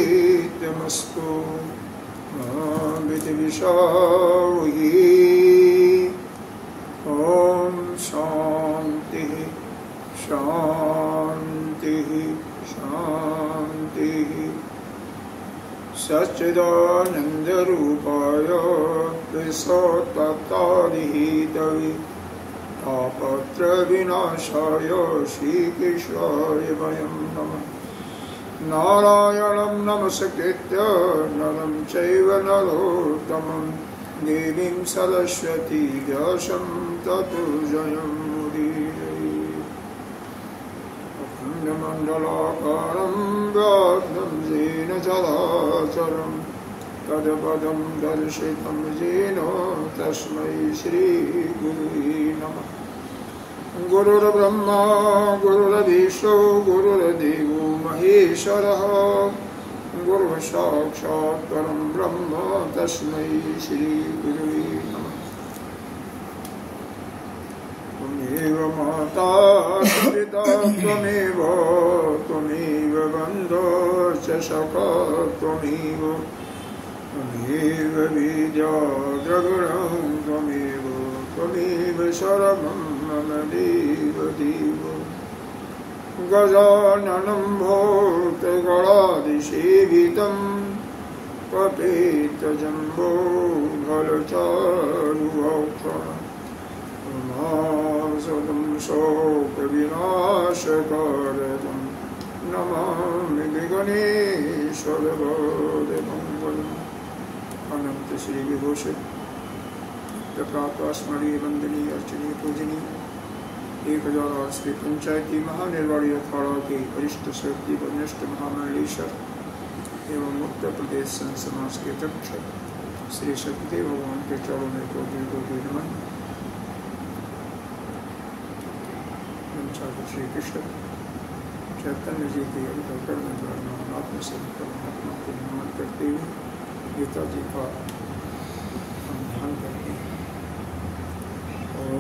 तेजस्विनावधीतमस्तु मा विद्विषावहि। ॐ शान्तिः शान्तिः शान्तिः। सच्चिदानन्दरूपाय विश्वोत्पत्त्यादिहेतवे तापत्रविनाशाय श्रीकृष्णाय वयं नमः। नारायणं नमस्कृत्य नरं चैव नरोत्तमं देवीं सरस्वती व्यासं ततो जयमुदीरये। अखण्डमण्डलाकारं व्याप्तं येन चराचरं तत्पदं दर्शितं येन तस्मै श्रीगुरुवे नमः। गुरुर्ब्रह्मा गुरुर्विष्णु गुरुर्देवो महेश्वरः गुरुः साक्षात् परं ब्रह्म तस्मै श्रीगुरुवे नमः। त्वमेव माता पिता त्वमेव त्वमेव बन्धो च सखा त्वमेव त्वमेव विद्या द्रविणं त्वमेव त्वमेव सर्वं मम देव देव। गजाननं भूतगणादिसेवितं पपेतजम्बो फलचारुभक्षणं उमासुतं शोकविनाशकारकं नमामि विघ्नेश्वरपादपङ्कजम्। अनंत श्री विभूषित प्राप्त स्मरणीय वंदनीय अर्चनीय पूजनीय 1008 श्री पंचायती महानिर्वाणी अखाड़ा के वरिष्ठ शक्ति वरिष्ठ महामंडलेश्वर एवं उत्तर प्रदेश संत समाज के अध्यक्ष श्री सत्यदेव भगवान के चरणों में कोटि कोटि नमन। श्री कृष्ण चैतन्य जी के अवतरण द्वारा आत्म से परमात्मा को नमन करते हुए गीता जी का हम ध्यान करते हैं।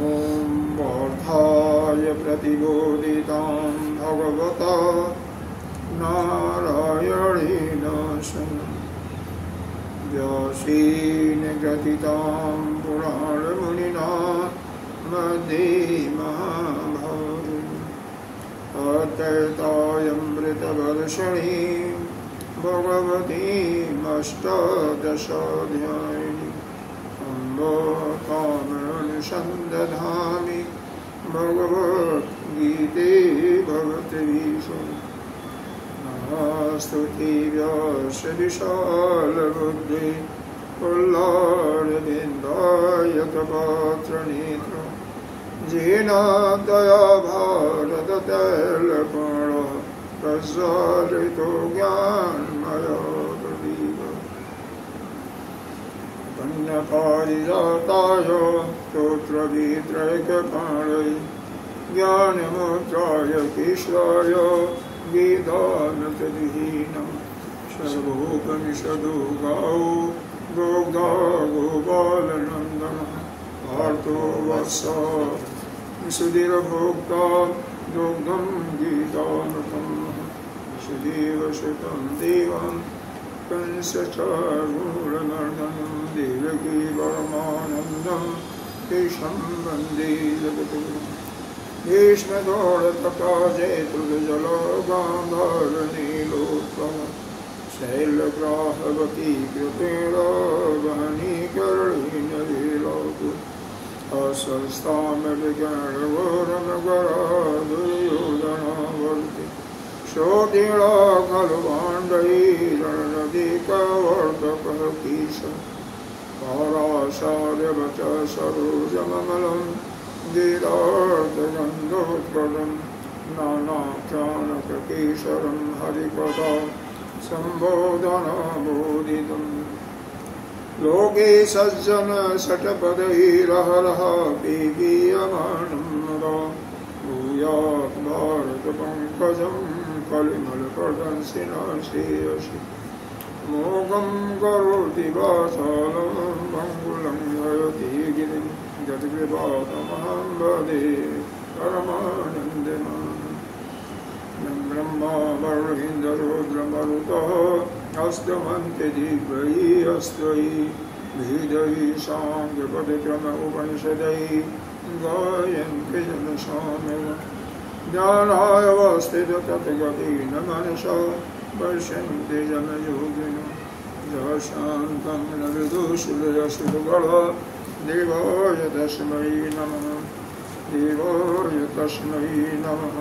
ओम वार्धाय प्रतिबोधितां भगवता नारायणेन शरणं व्यासेन ग्रथितां पुराणमुनिना मध्ये महाभारतं अद्वैतामृतवर्षिणीं भगवतीम् अष्टादशाध्यायिनीं अम्ब कामनुसन्दधामि भगवद्गीते भगवद्गीते नमस्तुते व्यास विशालबुद्धे पुल्लारविन्दाय तपत्रनेत्र येन दया भारततैलपूर्णः प्रज्वलितो ज्ञानमयो प्रदीप। वन्यपारिजाताय स्तोत्रवित्रैकपाणये ज्ञानमुद्राय केशवाय वेदान्तविहीनं सर्वोपनिषदो गावो गोग्धा गोपालनन्दनः आर्तो वत्सः सुधीरभोक्ता दुग्धं गीतामृतं सुदेवसुतं देवं कंसचारूढमर्दनं देवकी परमानन्दं तेषां वन्दे जगद्गुरुं। भीष्मदोड़तकाजेतृजलो गान्धारनीलोत्पल शैलग्राहवती कृपेणो वहनीकर्णीनलीलोकु असंस्थामविगणघोरनगरा दुर्योधनावर्ति शोधिणा खलु पाण्डवीरणनदीकवर्तकः कीश पाराशार्यवच सरोजममलं गीतार्थगन्धोत्कलं नानाख्यानककेशरं हरिकथा सम्बोधनाबोधितम् लोके सज्जन शतपदैरहरः पीगीयमानं नरा भूयात् भारतपङ्कजं कलिमलप्रदंसिना श्रेयसि मोघं करोति वाचालं मङ्गलं हरति गिरिं यत्कृपातमहं वदे परमानन्दमानं ब्रह्मा वरुणेन्द्ररुद्रमरुतः अस्तमन्ते दिव्यैः अस्त्वयि भेदैः साङ्ख्यपदक्रम उपनिषदैः गायन्ति जनसाम्यः ज्ञानाय वस्थिततत्गतेन मनसा पश्यन्ति जनयोगिनः शान्तं न विदुषुरयसुगः देवाय तस्मै नमः देवाय तस्मै नमः।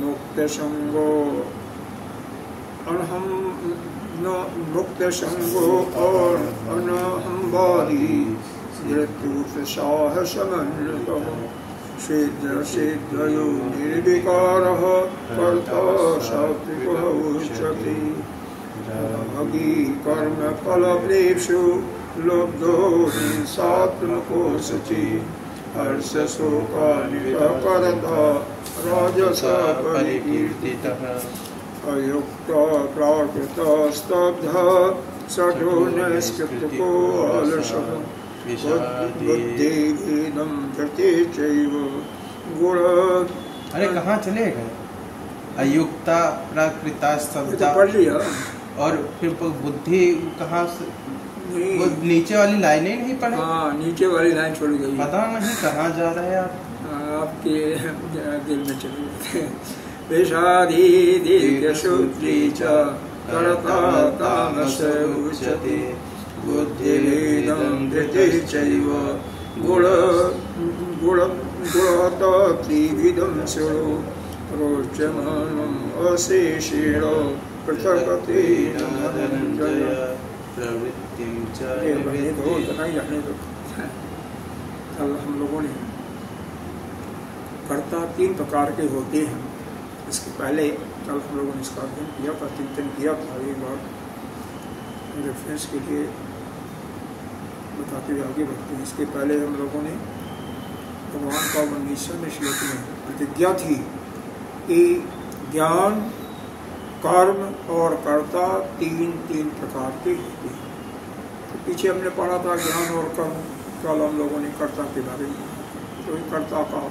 मुक्तसंगो अनहम न मुक्तसंगो और अनहंवादी मृत्युसाहसमन्वितः सिद्ध सिद्धयो निर्विकारः कर्ता सात्विकः उच्यते रागी कर्म फलप्रेप्सु लब्धो हिंसात्मको शुचिः हर्षशोकानिकरता राजसा परिकीर्तितः अयुक्तो प्राकृतस्तब्धः षडो नैष्कृतिको अलसः बुद्धिभेदं प्रति चैव गुण। अरे कहाँ चले गए? अयुक्ता प्राकृतस्तब्धः पढ़ लिया और फिर बुद्धि कहाँ से? वो नीचे वाली लाइनें नहीं पढ़े? हाँ, नीचे वाली लाइन छोड़ गई। पता नहीं कहाँ जा रहे हैं आप? आपके दिल में चले गए। विषादी दीर्घसूत्री च कर्ता तामस उच्यते बुद्धिभेदं धृतिः चैव गुणतो त्रिविधं शृणु रोचमानम् अशेषेण पृथक्तेन धनञ्जय प्रवृत्तिं च जाने दो। कल हम लोगों ने कर्ता 3 प्रकार के होते हैं। इसके पहले कल हम लोगों ने इसका अध्ययन किया था, चिंतन किया था। एक बार रेफरेंस के लिए बताते हुए आगे बढ़ते हैं। इसके पहले हम लोगों ने भगवान का 19वें श्लोक में प्रतिज्ञा थी कि ज्ञान, कर्म और कर्ता 3 प्रकार के होते हैं। तो पीछे हमने पढ़ा था ज्ञान और कर्म। कल हम लोगों ने कर्ता के बारे में तो कर्ता का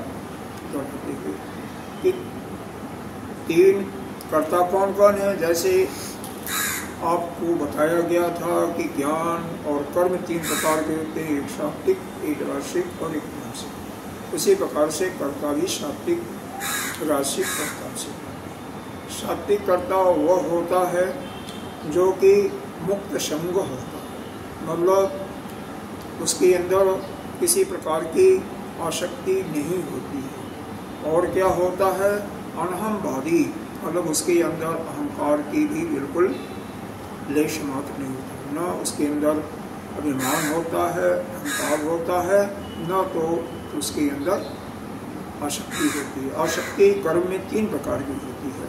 कि 3 कर्ता कौन कौन है। जैसे आपको बताया गया था कि ज्ञान और कर्म 3 प्रकार के होते हैं, एक सात्विक, एक रासिक और एक तामसिक। उसी प्रकार से कर्ता भी सात्विक, रासिक और तामसिक। सात्विक कर्ता वह होता है जो कि मुक्त संग होता है, मतलब उसके अंदर किसी प्रकार की आसक्ति नहीं होती है। और क्या होता है? अनहमवादी, मतलब उसके अंदर अहंकार की भी बिल्कुल लेश मात्र नहीं होता, न उसके अंदर अभिमान होता है, अहंकार होता है, न तो उसके अंदर आसक्ति होती है। आसक्ति कर्म में 3 प्रकार की होती है।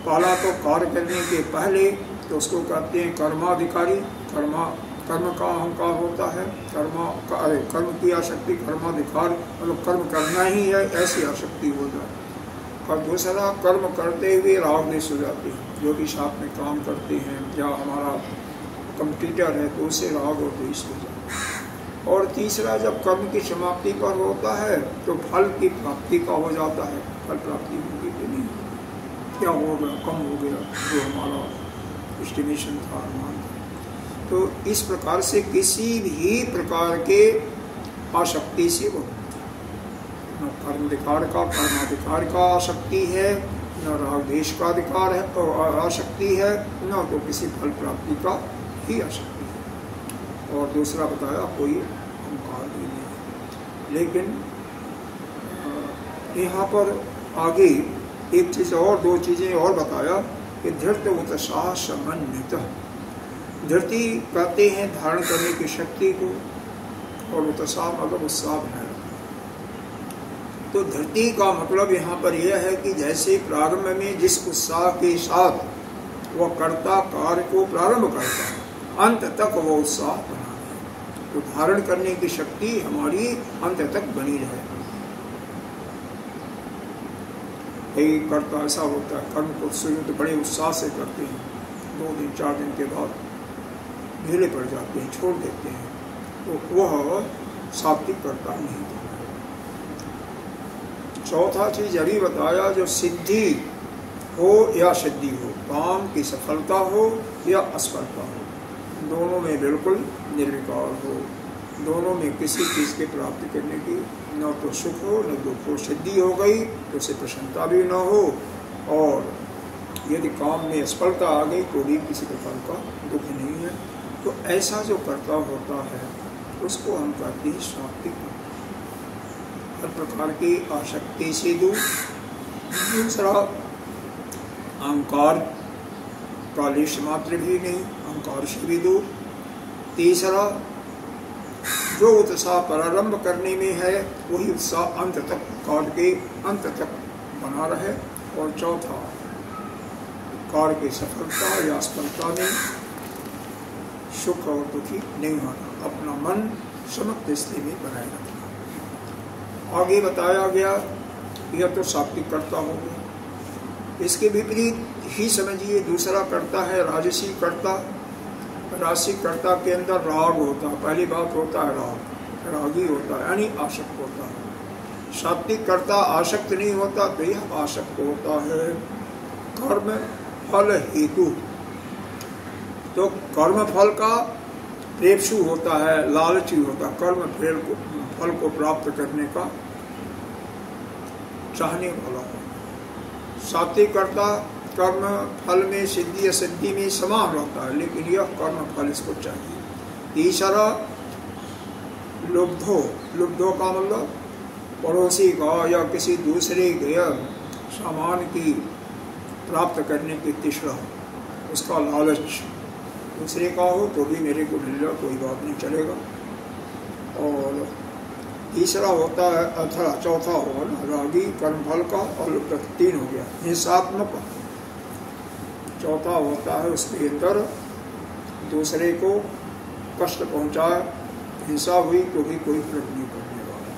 पहला तो कार्य करने के पहले तो उसको कहते हैं कर्माधिकारी। कर्म का अहंकार होता है, कर्म की आसक्ति, कर्माधिकार मतलब कर्म करना ही है, ऐसी आसक्ति हो जाए। और दूसरा कर्म करते हुए राग देश हो जाते हैं, जो कि साथ में काम करते हैं या हमारा कंप्यूटर है तो उससे राग और द्वेष हो जाता है। और तीसरा जब कर्म की समाप्ति पर होता है तो फल की प्राप्ति का हो जाता है। फल प्राप्ति होगी कि नहीं, क्या हो गया, कम हो गया जो हमारा एस्टिमेशन था, अनुमान था। तो इस प्रकार से किसी भी प्रकार के आसक्ति से वो न कर्माधिकार का आसक्ति है, न राग देश का अधिकार है और आसक्ति है, न तो किसी फल प्राप्ति का ही आसक्ति है। और दूसरा बताया कोई अहंकार भी नहीं। लेकिन यहाँ पर आगे एक चीज़ और, दो चीज़ें और बताया कि धृत उत्साह समन्वित। धृति कहते हैं धारण करने की शक्ति को, और उत्साह मतलब उत्साह बनाए रखना। तो धृति का मतलब यहाँ पर यह है कि जैसे प्रारंभ में जिस उत्साह के साथ वह कर्ता कार्य को प्रारंभ करता है, अंत तक वह उत्साह बना रहे, तो धारण करने की शक्ति हमारी अंत तक बनी रहे। कई कर्ता ऐसा होता है, कर्म को शुरू तो बड़े उत्साह से करते हैं, 2 दिन 4 दिन के बाद ढीले पड़ जाते हैं, छोड़ देते हैं, तो वह सात्विक कर्ता नहीं था। चौथा चीज अभी बताया, जो सिद्धि हो या सिद्धि हो, काम की सफलता हो या असफलता हो, दोनों में बिल्कुल निर्विकार हो, दोनों में किसी चीज़ की प्राप्ति करने की न तो सुख हो न दुख हो। सिद्धि हो गई तो उसे प्रसन्नता भी न हो, और यदि काम में असफलता आ गई तो भी किसी प्रकार का दुख नहीं है। तो ऐसा जो कर्ता होता है उसको हम कहते हैं सात्विक। हर प्रकार की आसक्ति से दूर। दूसरा, अहंकार का लेश मात्र भी नहीं, अहंकार से भी दूर। तीसरा, जो उत्साह प्रारंभ करने में है वही उत्साह अंत तक, कार्य के अंत तक बना रहे। और चौथा, कार्य की सफलता या असफलता में सुख और दुखी नहीं होना, अपना मन समत्व स्थिति में बनाए रखना। आगे बताया गया यह तो सात्विक कर्ता हो गया। इसके विपरीत ही समझिए दूसरा कर्ता है राजसी कर्ता। राजसी कर्ता के अंदर राग होता है, पहली बात होता है राग, रागी होता है यानी आसक्त होता है। सात्विक कर्ता आसक्त नहीं होता, तो यह आसक्त होता है कर्म फल हेतु। तो कर्म फल का प्रेप्सु होता है, लालची होता है, कर्म फल को प्राप्त करने का चाहने वाला हो। सात्विक कर्ता कर्म फल में सिद्धि असिद्धि में समान रहता है, लेकिन यह कर्म फल इसको चाहिए। तीसरा, लुब्धो का मतलब पड़ोसी का या किसी दूसरे के सामान की प्राप्त करने की तृष्णा, उसका लालच, दूसरे का हो तो भी मेरे को मिल जाए कोई बात नहीं चलेगा। और तीसरा होता है अथवा चौथा होगा ना रागी कर्मफल का, और 3 हो गया हिंसात्मक। चौथा होता है उसके अंदर दूसरे को कष्ट पहुंचाए, हिंसा हुई तो भी कोई फर्क नहीं पड़ने वाला।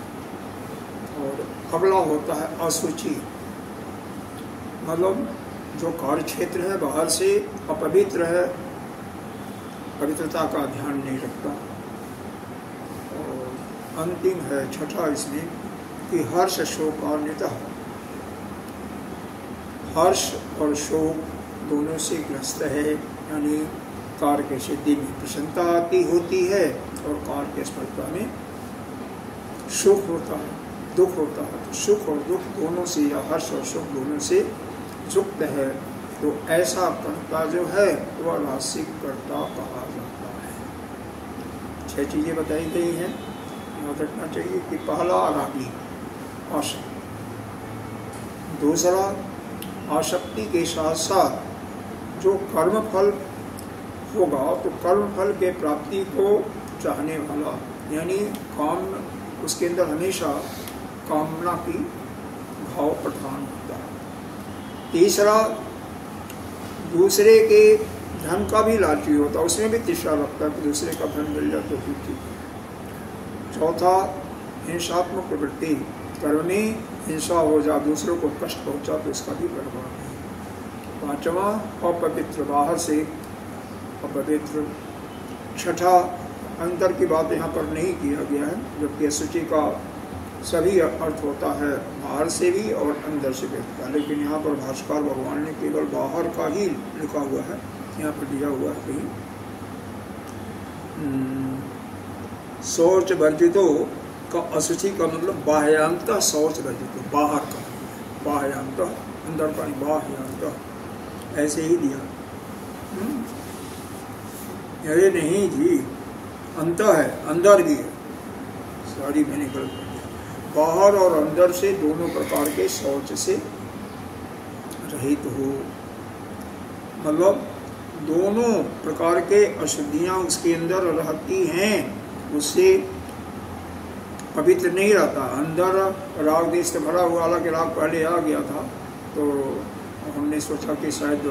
और अगला होता है असुचि, मतलब जो कार्य क्षेत्र है बाहर से अपवित्र है, पवित्रता का ध्यान नहीं रखता। और अंतिम है छठा इसमें कि हर्ष शोकान्वित। हर्ष और शोक दोनों से ग्रस्त है, यानी कार्य के सिद्धि में प्रसन्नता आती होती है और कार्य के सफलता में सुख होता है, दुख होता है। तो सुख और दुख दोनों से, या हर्ष और सुख दोनों से युक्त है। तो ऐसा कर्ता जो है वह रासिक कर्ता कहा जाता है। 6 चीजें बताई गई हैं, याद रखना चाहिए कि पहला रागी आसक्ति, दूसरा आसक्ति के साथ साथ जो कर्म फल होगा तो कर्म फल के प्राप्ति को चाहने वाला, यानी काम, उसके अंदर हमेशा कामना की भाव प्रधान होता है। तीसरा, दूसरे के धन का भी लालची होता है, उसमें भी तृष्णा रखता है कि दूसरे का धन मिल जाए तो ठीक है। चौथा, हिंसात्मक प्रवृत्ति, कर्म में हिंसा हो जा, दूसरों को कष्ट पहुंचा तो इसका भी बर्बाद है। पांचवा, अपवित्र, बाहर से अपवित्र। छठा, अंतर की बात यहाँ पर नहीं किया गया है, जबकि असुचि का सभी अर्थ होता है बाहर से भी और अंदर से भी होता है, लेकिन यहाँ पर भाष्यकार भगवान ने केवल बाहर का ही लिखा हुआ है, यहाँ पर दिया हुआ है कहीं शौच वर्जितो का अशुचि का मतलब बाह्यांत शौच वर्जितो, बाहर का, बाह्यांत अंदर का नहीं, बाह्यांत ऐसे ही दिया। अरे नहीं जी, अंत है, अंदर भी है, सारी मैंने गलत कर दिया। बाहर और अंदर से दोनों प्रकार के शौच से रहित हो, मतलब दोनों प्रकार के अशुद्धियां उसके अंदर रहती हैं, उससे पवित्र नहीं रहता। अंदर राग देश से भरा हुआ, हालांकि राग पहले आ गया था, तो हमने सोचा कि शायद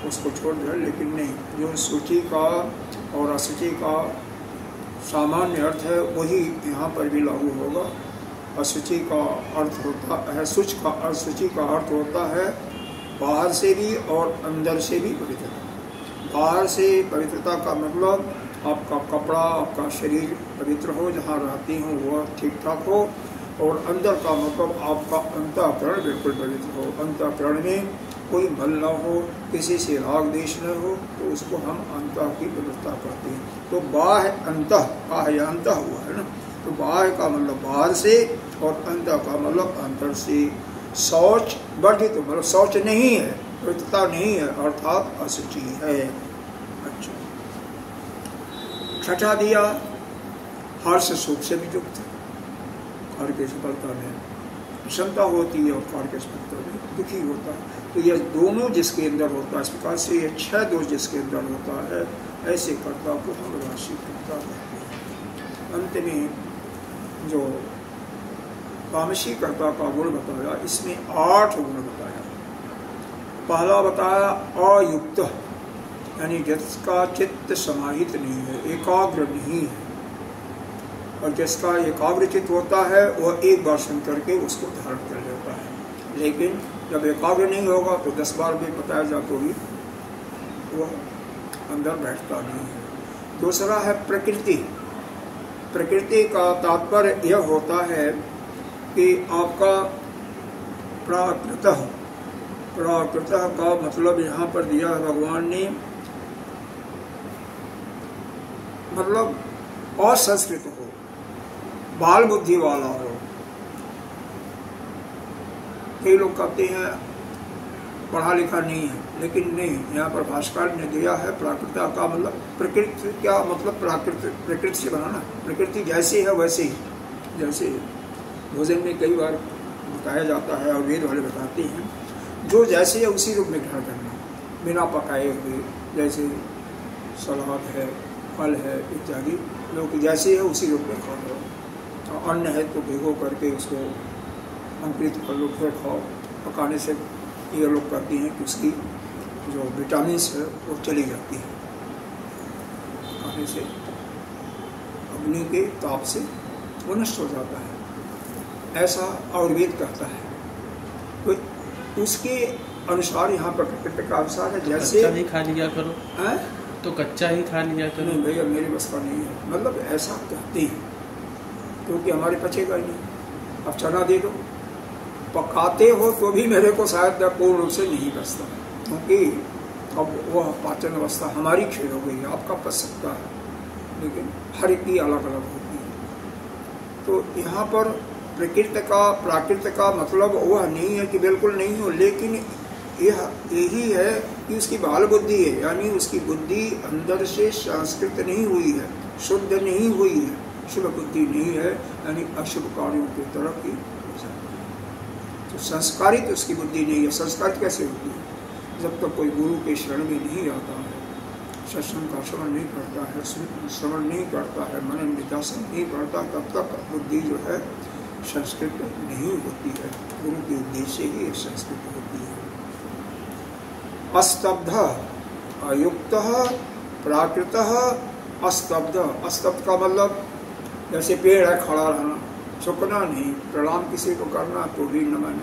उसको छोड़ दें, लेकिन नहीं, जो शुचि का और अशुचि का सामान्य अर्थ है वही यहाँ पर भी लागू होगा। अशुचि का अर्थ होता है, शुचि का अर्थ होता है बाहर से भी और अंदर से भी पवित्रता। बाहर से पवित्रता का मतलब आपका कपड़ा, आपका शरीर पवित्र हो, जहाँ रहती हो वह ठीक ठाक हो, और अंदर का मतलब आपका अंतःकरण बिल्कुल पवित्र हो, अंतःकरण में कोई मल न हो, किसी से राग द्वेष न हो, तो उसको हम अंतः की पवित्रता कहते हैं। तो बाह्य अंतः, बाह्यांत हुआ है ना, तो बाह्य का मतलब बाहर से और अंतः का मतलब अंदर से। शौच वर्जित मतलब शौच नहीं है, पवित्रता नहीं है, अर्थात अशुचि है। अच्छा, छठा दिया हर्ष सुख से भी युक्त, कार्य की सफलता में प्रसन्नता होती है और कार्य की सफलता में दुखी होता है। तो यह दोनों जिसके अंदर होता है, इस प्रकार से ये 6 दोष जिसके अंदर होता है, ऐसे कर्ता को हम राशि कर्ता कहते हैं। अंत में जो तामसी कर्ता का गुण बताया, इसमें 8 गुण बताया। पहला बताया अयुक्त, यानी जिसका चित्त समाहित नहीं है, एकाग्र नहीं है, और जिसका एकाग्र चित्त होता है वह एक बार सुन करके उसको धारण कर लेता है, लेकिन जब एकाग्र नहीं होगा तो 10 बार भी बताया जाए तो भी वह अंदर बैठता नहीं है। दूसरा है प्रकृति। प्रकृति का तात्पर्य यह होता है कि आपका प्राकृतः, प्राकृतः का मतलब यहाँ पर दिया है भगवान ने, मतलब असंस्कृत हो, बाल बुद्धि वाला हो। कई लोग कहते हैं पढ़ा लिखा नहीं है, लेकिन नहीं, यहाँ पर भाष्कर ने दिया है प्राकृतः का मतलब प्रकृति, क्या मतलब प्रकृति से बनाना, प्रकृति जैसे है वैसे ही। जैसे भोजन में कई बार बताया जाता है और वेद वाले बताते हैं, जो जैसे है उसी रूप में ग्रहण करना, बिना पकाए हुए, जैसे सलाद है, फल है इत्यादि, लोग जैसे है उसी रूप में खाओ। अन्न है तो भिगो करके उसको अंकुरित कर लो, फिर खाओ। पकाने से ये लोग कहते हैं कि उसकी जो विटामिन है वो चली जाती है, पकाने से अग्नि के ताप से वो नष्ट हो जाता है, ऐसा आयुर्वेद कहता है। तो उसके अनुसार यहाँ पर प्रकृति का अनुसार है, जैसे कच्चा ही खा लिया करो, तो कच्चा ही खा लिया करो। नहीं भैया, मेरी बस का नहीं है, मतलब ऐसा कहते हैं, क्योंकि हमारे पचेगा ही नहीं। अब चना दे दो, पकाते हो तो भी मेरे को शायद पूर्ण रूप से नहीं बचता, क्योंकि अब वह पाचन अवस्था हमारी क्षीण हो गई है, आपका पच सकता है, लेकिन हर एक की अलग अलग होती है। तो यहाँ पर प्राकृत का मतलब वह नहीं है कि बिल्कुल नहीं हो, लेकिन यही है कि उसकी बाल बुद्धि है, यानी उसकी बुद्धि अंदर से संस्कृत नहीं हुई है, शुद्ध नहीं हुई है, शुभ बुद्धि नहीं है, यानी अशुभ कार्यों की तरफ ही तो संस्कारित उसकी बुद्धि नहीं है। संस्कारित कैसे होती है? जब तक कोई गुरु के शरण में नहीं आता है, सत्संग का श्रवण नहीं करता है, श्रवण नहीं करता है, मनन निध्यासन नहीं करता, तब तक बुद्धि जो है संस्कृत नहीं होती है। गुरु के उद्देश्य से ही संस्कृत होती है। अस्तब्ध, अयुक्त, प्राकृत, अस्तब्ध। अस्तब्ध का मतलब जैसे पेड़ है, खड़ा रहना, झुकना नहीं, प्रणाम किसी को करना तो भी नमन,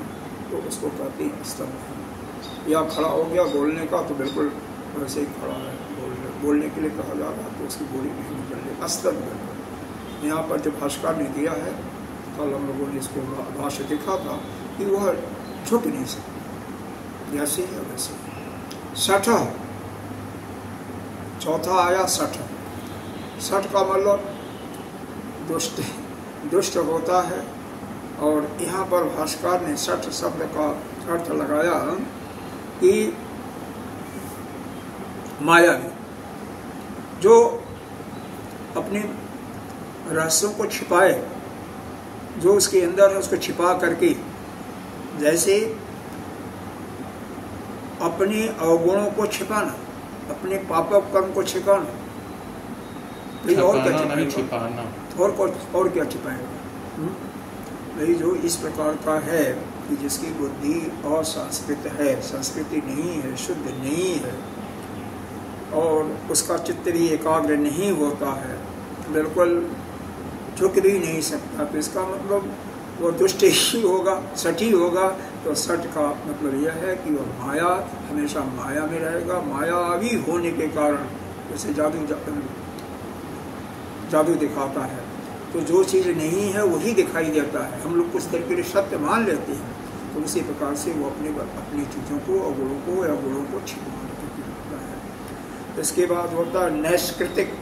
तो उसको कहते हैं स्तब्ध। या खड़ा हो गया बोलने का तो बिल्कुल वैसे ही खड़ा है, बोलने के लिए कहा जा रहा तो उसकी बोली नहीं निकल रही, अस्तब्ध। यहाँ पर जो भाष्कर ने दिया है, कल हम लोगों ने इसको भाष्य देखा था कि वह झुक नहीं सकती, जैसे है वैसे। सठ, चौथा आया सठ, सठ का मतलब दुष्ट दुष्ट होता है। और यहाँ पर भाष्यकार ने सठ शब्द का अर्थ लगाया कि मायावी, जो अपने रहस्यों को छिपाए, जो उसके अंदर है उसको छिपा करके, जैसे अपने अवगुणों को छिपाना, अपने पापक कर्म को छिपाना, और क्या छिपाना, और क्या छिपाएगा। भाई जो इस प्रकार का है कि जिसकी बुद्धि असंस्कृत है, संस्कृति नहीं है, शुद्ध नहीं है, और उसका चित्त भी एकाग्र नहीं होता है, बिल्कुल झुक भी नहीं सकता, तो इसका मतलब वो दुष्ट ही होगा, सठ ही होगा। तो सठ का मतलब यह है कि वह माया, हमेशा माया में रहेगा। मायावी होने के कारण जैसे जादू दिखाता है, तो जो चीज़ नहीं है वही दिखाई देता है। हम लोग कुछ देर के लिए सत्य मान लेते हैं, तो उसी प्रकार से वो अपनी चीज़ों को, अवगुणों को या गुणों को छिपाने लगता है। इसके बाद होता है नैष्कृतिक।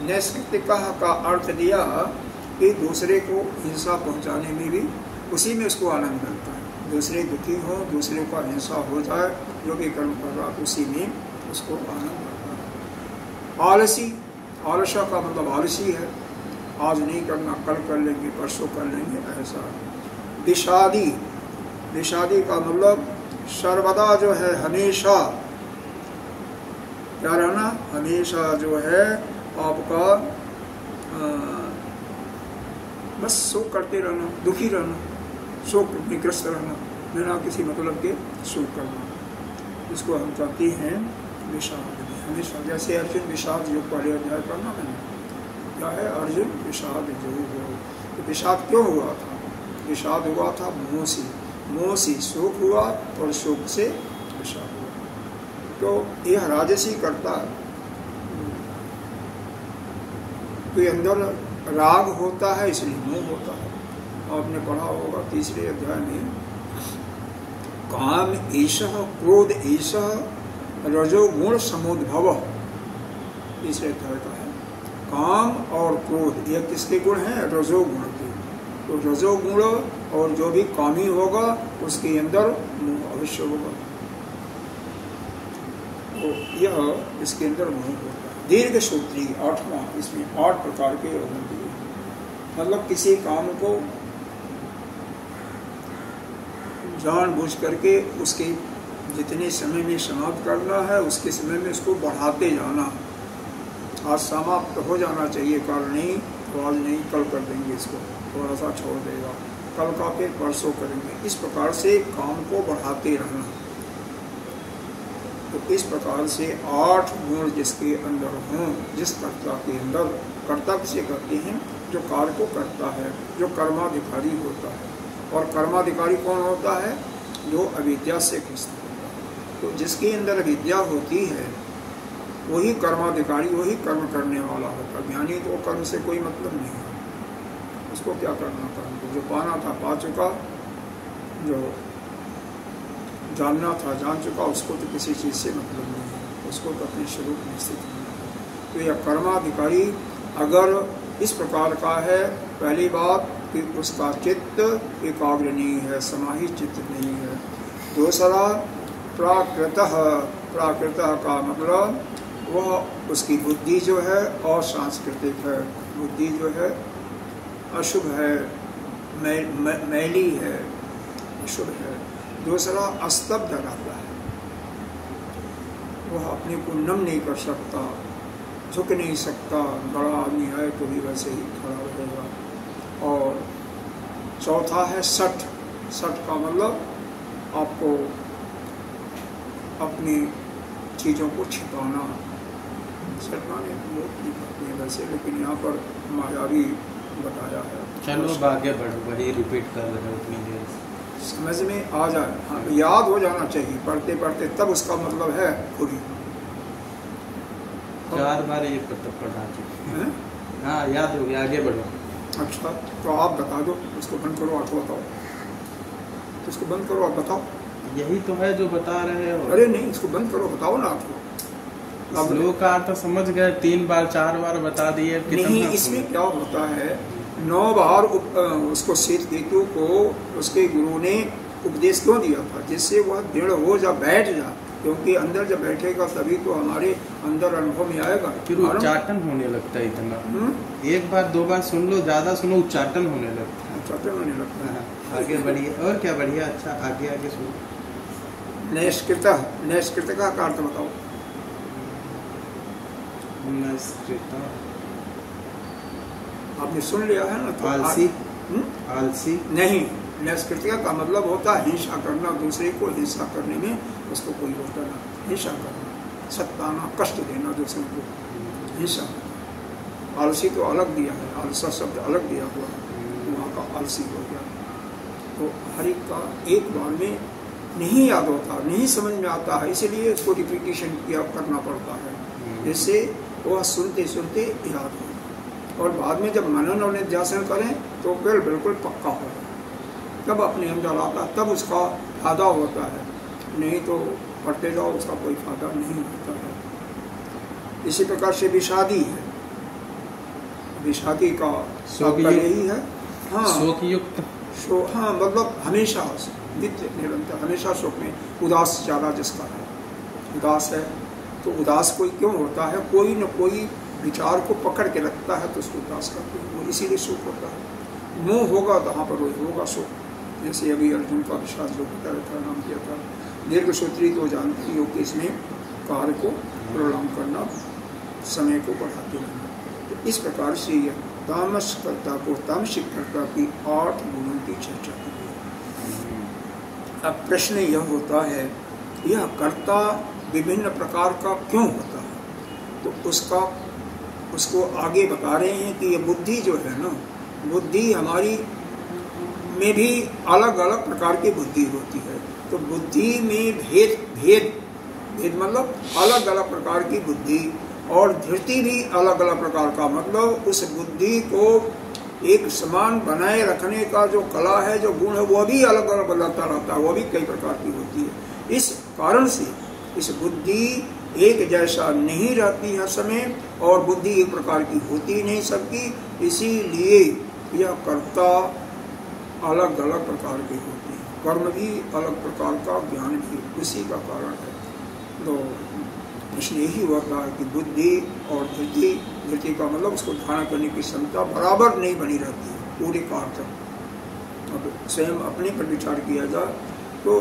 नैष्कृतिक का अर्थ दिया कि दूसरे को हिंसा पहुंचाने में भी, उसी में उसको आनंद मिलता है। दूसरे दुखी हो, दूसरे का हिंसा हो जाए, जो भी कर्म कर रहा है उसी में उसको आनंद मिलता है। आलसी, आलसा का मतलब आलसी है, आज नहीं करना, कल कर लेंगे, परसों कर लेंगे, ऐसा। विषादी, विषादी का मतलब सर्वदा जो है, हमेशा क्या रहना, हमेशा जो है आपका बस शोक करते रहना, दुखी रहना, शोक में ग्रस्त रहना, बिना किसी मतलब के शोक करना, इसको हम कहते हैं विषाद। हमेशा जैसे अर्जुन विषाद योग वाले अध्याय पढ़ना मैंने, क्या है अर्जुन विषाद योग। तो विषाद क्यों हुआ था? विषाद हुआ था मोह से, मोह से शोक हुआ और शोक से विषाद हुआ। तो यह राजसी करता, तो अंदर राग होता है इसलिए मोह होता है। आपने पढ़ा होगा तीसरे अध्याय में, काम ईशः क्रोध ईशः रजोगुण समुद्भव, तीसरे अध्याय का है। काम और क्रोध यह किसके गुण हैं? रजोगुण के। तो रजोगुण और जो भी कामी होगा उसके अंदर मोह अवश्य होगा, तो यह इसके अंदर मोह होगा। दीर्घ सूत्री 8वां, इसमें 8 प्रकार के रोगों दिए, मतलब किसी काम को जानबूझ करके उसके जितने समय में समाप्त करना है उसके समय में उसको बढ़ाते जाना। आज समाप्त हो जाना चाहिए, कल नहीं, तो आज नहीं, कल कर देंगे, इसको थोड़ा सा छोड़ देगा, कल का फिर परसों करेंगे, इस प्रकार से काम को बढ़ाते रहना। तो इस प्रकार से 8 गुण जिसके अंदर हों, जिस कर्ता के अंदर, कर्ता किसे कहते हैं? जो कार्य को करता है, जो कर्माधिकारी होता है। और कर्माधिकारी कौन होता है? जो अविद्या से ग्रस्त होता है। तो जिसके अंदर अविद्या होती है वही कर्माधिकारी, वही कर्म करने वाला होता है। ज्ञानी तो कर्म से कोई मतलब नहीं है, उसको क्या करना था? जो पाना था पा चुका, जो जानना था जान चुका, उसको तो किसी चीज़ से मतलब नहीं है, उसको तो अपने स्वरूप में स्थित होना है। तो यह कर्माधिकारी अगर इस प्रकार का है, पहली बात कि उसका चित्त एकाग्र नहीं है, समाहित चित्त नहीं है। दूसरा प्राकृतः, प्राकृतः का मतलब वह उसकी बुद्धि जो है असांस्कृतिक है, बुद्धि जो है अशुभ है, मैली है, अशुभ है। दूसरा अस्तब्ध रहता है, वह अपने को नम नहीं कर सकता, झुक नहीं सकता, बड़ा आदमी है तो भी वैसे ही खड़ा रहेगा। और चौथा है सठ। सठ का मतलब आपको अपनी चीज़ों को छिपाना। सठ माने मोटी बातें हैं वैसे, लेकिन यहाँ पर मायावी बताया है। चलो आगे बढ़ो, वही रिपीट कर रहे हो उतनी देर, समझ में आ जाए। हाँ, याद हो जाना चाहिए पढ़ते पढ़ते, तब उसका मतलब है पूरी। 4 बार ये पढ़ा चुके हैं। हाँ याद हो गया, आगे बढ़ो। अच्छा, तो आप बता दो, उसको बंद करो, आप बताओ, तो इसको बंद करो, आप बताओ। यही तो है जो बता रहे हो। अरे नहीं, इसको बंद करो, बताओ ना आपको। श्लोक का अर्थ समझ गए, 3 बार 4 बार बता दिए। नहीं, इसमें क्या होता है, 9 बार उसको श्वेतकेतु को उसके गुरु ने उपदेश क्यों दिया था, जिससे वह दृढ़ हो जा, बैठ जा, क्योंकि अंदर जब बैठेगा तभी तो हमारे अंदर अनुभव में आएगा। फिर उच्चाटन होने लगता है इतना। 1 बार 2 बार सुन लो, ज्यादा सुनो उच्चाटन होने लगता है। उच्चाटन होने लगता है। आगे बढ़िए, और क्या बढ़िया। अच्छा, आगे सुनो। नैष्कृत का अर्थ बताओ। आपने सुन लिया है ना। तो आलसी। आलसी नहीं, नैष्कृतिका का मतलब होता है हिंसा करना, दूसरे को हिंसा करने में उसको कोई होता ना, हिंसा करना, सताना, कष्ट देना दूसरे को, हिंसा। आलसी तो अलग दिया है, आलसा शब्द अलग दिया हुआ है, वहाँ का आलसी हो गया। तो हर एक का एक बार में नहीं याद होता, नहीं समझ में आता है, इसीलिए उसको रिपीटिशन किया करना पड़ता है, जिससे वह सुनते सुनते याद हो। और बाद में जब मनन और निध्यासन करें तो फिर बिल्कुल पक्का हो, तब अपने अंदर आता, तब उसका फायदा होता है। नहीं तो पढ़ते जाओ, उसका कोई फायदा नहीं होता है। इसी प्रकार से विषादी है, विषादी का तात्पर्य यही है। हाँ, शोकयुक्त। हाँ, मतलब हमेशा नित्य निरंतर हमेशा शोक में, उदास ज़्यादा जिसका है, उदास है तो उदास कोई क्यों होता है, कोई न कोई विचार को पकड़ के रखता है तो उसको उदास करते हैं, वो इसीलिए शोक होता है। मोह होगा तो वहाँ पर वही होगा शोक। जैसे अभी अर्जुन का विश्वास जो बताया था, नाम किया था दीर्घ सूत्री, तो जानती हो कि इसमें कार्य को प्रोलाम करना, समय को बढ़ाते रहना। तो इस प्रकार से यह तामस कर्ता को तामसिक कर्ता की 8 गुणों की चर्चा की गई। अब प्रश्न यह होता है, यह कर्ता विभिन्न प्रकार का क्यों होता है, तो उसको आगे बता रहे हैं कि ये बुद्धि जो है ना, बुद्धि हमारी में भी अलग अलग प्रकार की बुद्धि होती है। तो बुद्धि में भेद मतलब अलग अलग प्रकार की बुद्धि, और धृति भी अलग अलग प्रकार का, मतलब उस बुद्धि को एक समान बनाए रखने का जो कला है, जो गुण है, वो भी अलग अलग बदलता रहता है, वो भी कई प्रकार की होती है। इस कारण से इस बुद्धि एक जैसा नहीं रहती हर समय, और बुद्धि एक प्रकार की होती नहीं सबकी, इसीलिए यह कर्ता अलग अलग प्रकार के होते हैं, कर्म भी अलग प्रकार का, ज्ञान भी उसी का कारण है। तो इसलिए यही होता है कि बुद्धि और धृति का मतलब उसको धारण करने की क्षमता बराबर नहीं बनी रहती है पूरे काल तक। अब स्वयं अपने पर विचार किया जाए तो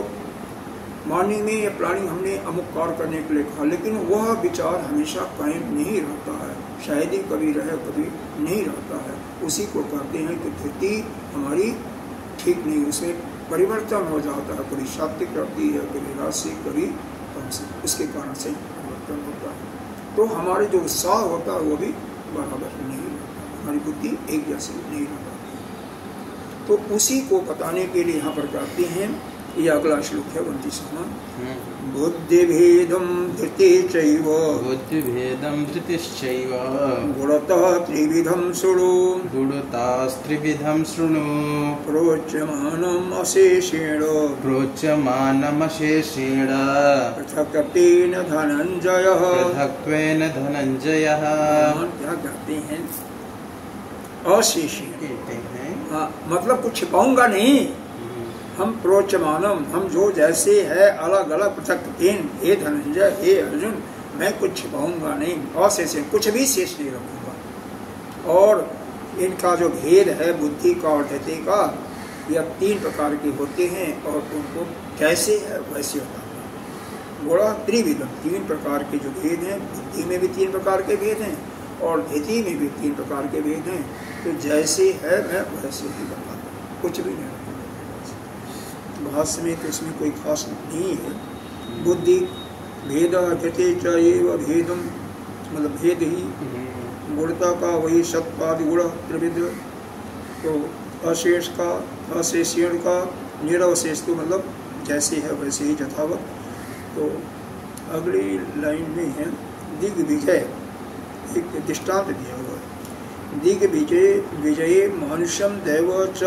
मॉर्निंग में या प्लानिंग हमने अमुक कार्य करने के लिए कहा, लेकिन वह विचार हमेशा कायम नहीं रहता है, शायद ही कभी रहे कभी नहीं रहता है। उसी को कहते हैं कि धृति हमारी ठीक नहीं, उसमें परिवर्तन हो जाता है, कभी सात्विक रहती है, कभी राजसिक, कभी तामसिक, इसके कारण से परिवर्तन होता है। तो हमारे जो उत्साह होता है वो भी बराबर नहीं रहता, हमारी बुद्धि एक जैसी नहीं रहती। तो उसी को बताने के लिए यहाँ पर कहते हैं, ये अगला श्लोक है 29वां। बुद्धिभेदं धृतिश्चैव बुद्धिभेदं धृतिश्चैव गुणतः त्रिविधं शृणु गुणतास्त्रिविधं शृणु प्रोच्यमानम् अशेषेण पृथक्त्वेन धनञ्जयः पृथक्त्वेन धनञ्जयः। क्या कहते हैं? अशेषेण कहते हैं, हाँ, मतलब कुछ छिपाऊंगा नहीं, हम प्रोच्यमानम, हम जो जैसे है अलग अलग पृथक्त्वेन, हे धनंजय, हे अर्जुन, मैं कुछ छिपाऊंगा नहीं, अशेष, कुछ भी शेष नहीं रखूंगा। और इनका जो भेद है बुद्धि का और धृति का, यह 3 प्रकार के होते हैं, और उनको कैसे है वैसे होता है। बोला त्रिविधम, 3 प्रकार के जो भेद हैं, बुद्धि में भी 3 प्रकार के भेद हैं और धृति में भी 3 प्रकार के भेद हैं। तो जैसे है मैं वैसे ही बताता हूँ, कुछ भी नहीं। भाष्य में तो इसमें कोई खास नहीं है। बुद्धि भेद धृति चैव भेदम, मतलब भेद ही, गुणता का वही सत्पाद गुण त्रिविध, तो अशेष का, अशेषण का, निरवशेष तो मतलब जैसे है वैसे ही यथावत। तो अगली लाइन में है दिग्विजय, एक दृष्टांत दिया हुआ है। दिग्विजये मानुषम दैव च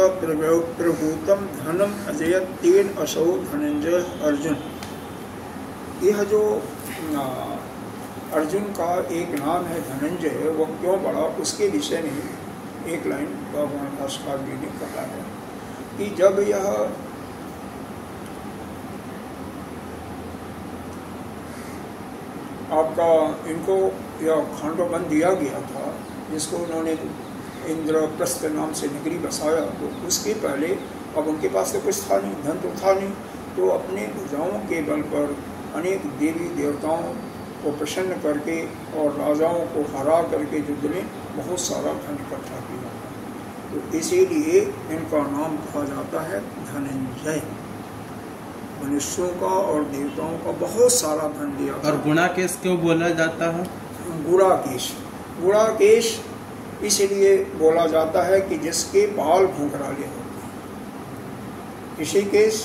प्रभूतम धनम अजयत तेन असौ धनंजय अर्जुन। यह जो अर्जुन का एक नाम है धनंजय, वो क्यों पड़ा उसके विषय में एक लाइन भगवान भास्कर जी ने कहा है कि जब यह आपका इनको यह खांडोबन दिया गया था, जिसको उन्होंने इंद्रप्रस्थ नाम से नगरी बसाया, तो उसके पहले अब उनके पास तो कुछ था नहीं, धन तो था नहीं, तो अपने भुजाओं के बल पर अनेक देवी देवताओं को प्रसन्न करके और राजाओं को हरा करके युद्ध में बहुत सारा धन इकट्ठा किया, तो इसीलिए इनका नाम कहा जाता है धनंजय। मनुष्यों का और देवताओं का बहुत सारा धन दिया। और गुणाकेश क्यों बोला जाता है? गुणाकेश, गुणाकेश इसलिए बोला जाता है कि जिसके बाल घुंघराले होते हैं। ऋषिकेश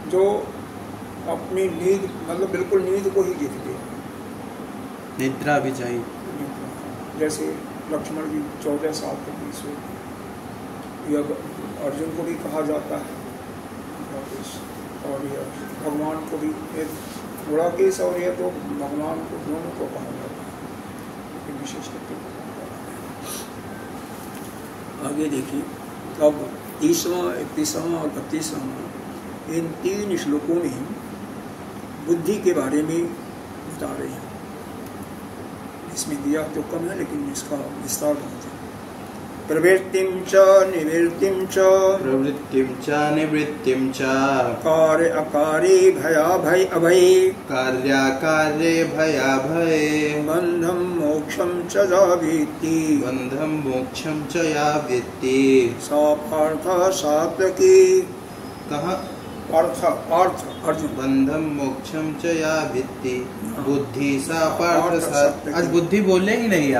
जो अपनी नींद मतलब बिल्कुल नींद को ही जीत गया, निद्रा विजयी, जैसे लक्ष्मण जी 14 साल तक बीस, यह अर्जुन को भी कहा जाता है और यह भगवान को भी, गुणाकेश और यह तो भगवान को दोनों को कहा जाता है, विशेष करके। आगे देखिए, अब 30वां, 31वां और 32वां इन 3 श्लोकों में बुद्धि के बारे में बता रहे हैं। इसमें दिया तो कम है लेकिन इसका विस्तार बहुत है। प्रवृत्तिं च निवृत्तिं च, प्रवृत्तिं च निवृत्तिं च, कार्य अकार्ये भयाभय अभये, कार्याकार्ये भयाभये, बंधं मोक्षं च या वेत्ति, बंधं मोक्षं च या वेत्ति। सा पार्थ सात्वकी, कहाँ पार्थ पार्थ अर्जुन, बंधं मोक्षं च या वेत्ति, बुद्धि सा पार्थ सात्विकी। आज बुद्धि बोले ही नहीं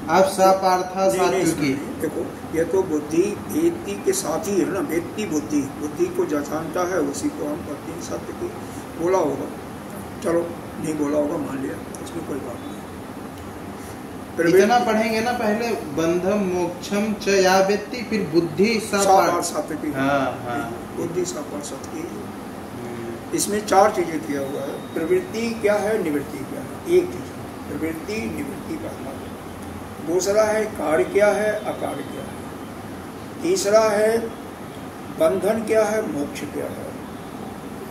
आप सा पार्थ सात्विकी। देखो ये तो बुद्धि वेत्ति के साथ ही है ना, वेत्ति बुद्धि, बुद्धि को जो जानता है उसी को हम कहते हैं सात्विकी। बोला होगा, चलो नहीं बोला होगा मान लिया, इसमें कोई बात नहीं। इतना पढ़ेंगे ना पहले, बंधम मोक्षम च या वेत्ति, फिर बुद्धि सा पार्थ सात्विकी। हाँ। बुद्धि सा पार्थ सात्विकी। इसमें 4 चीजें किया हुआ है। प्रवृत्ति क्या है, निवृत्ति क्या है, एक चीज प्रवृत्ति निवृत्ति पहला। दूसरा है कार्य क्या है, अकार्य क्या है। तीसरा है बंधन क्या है, मोक्ष क्या है।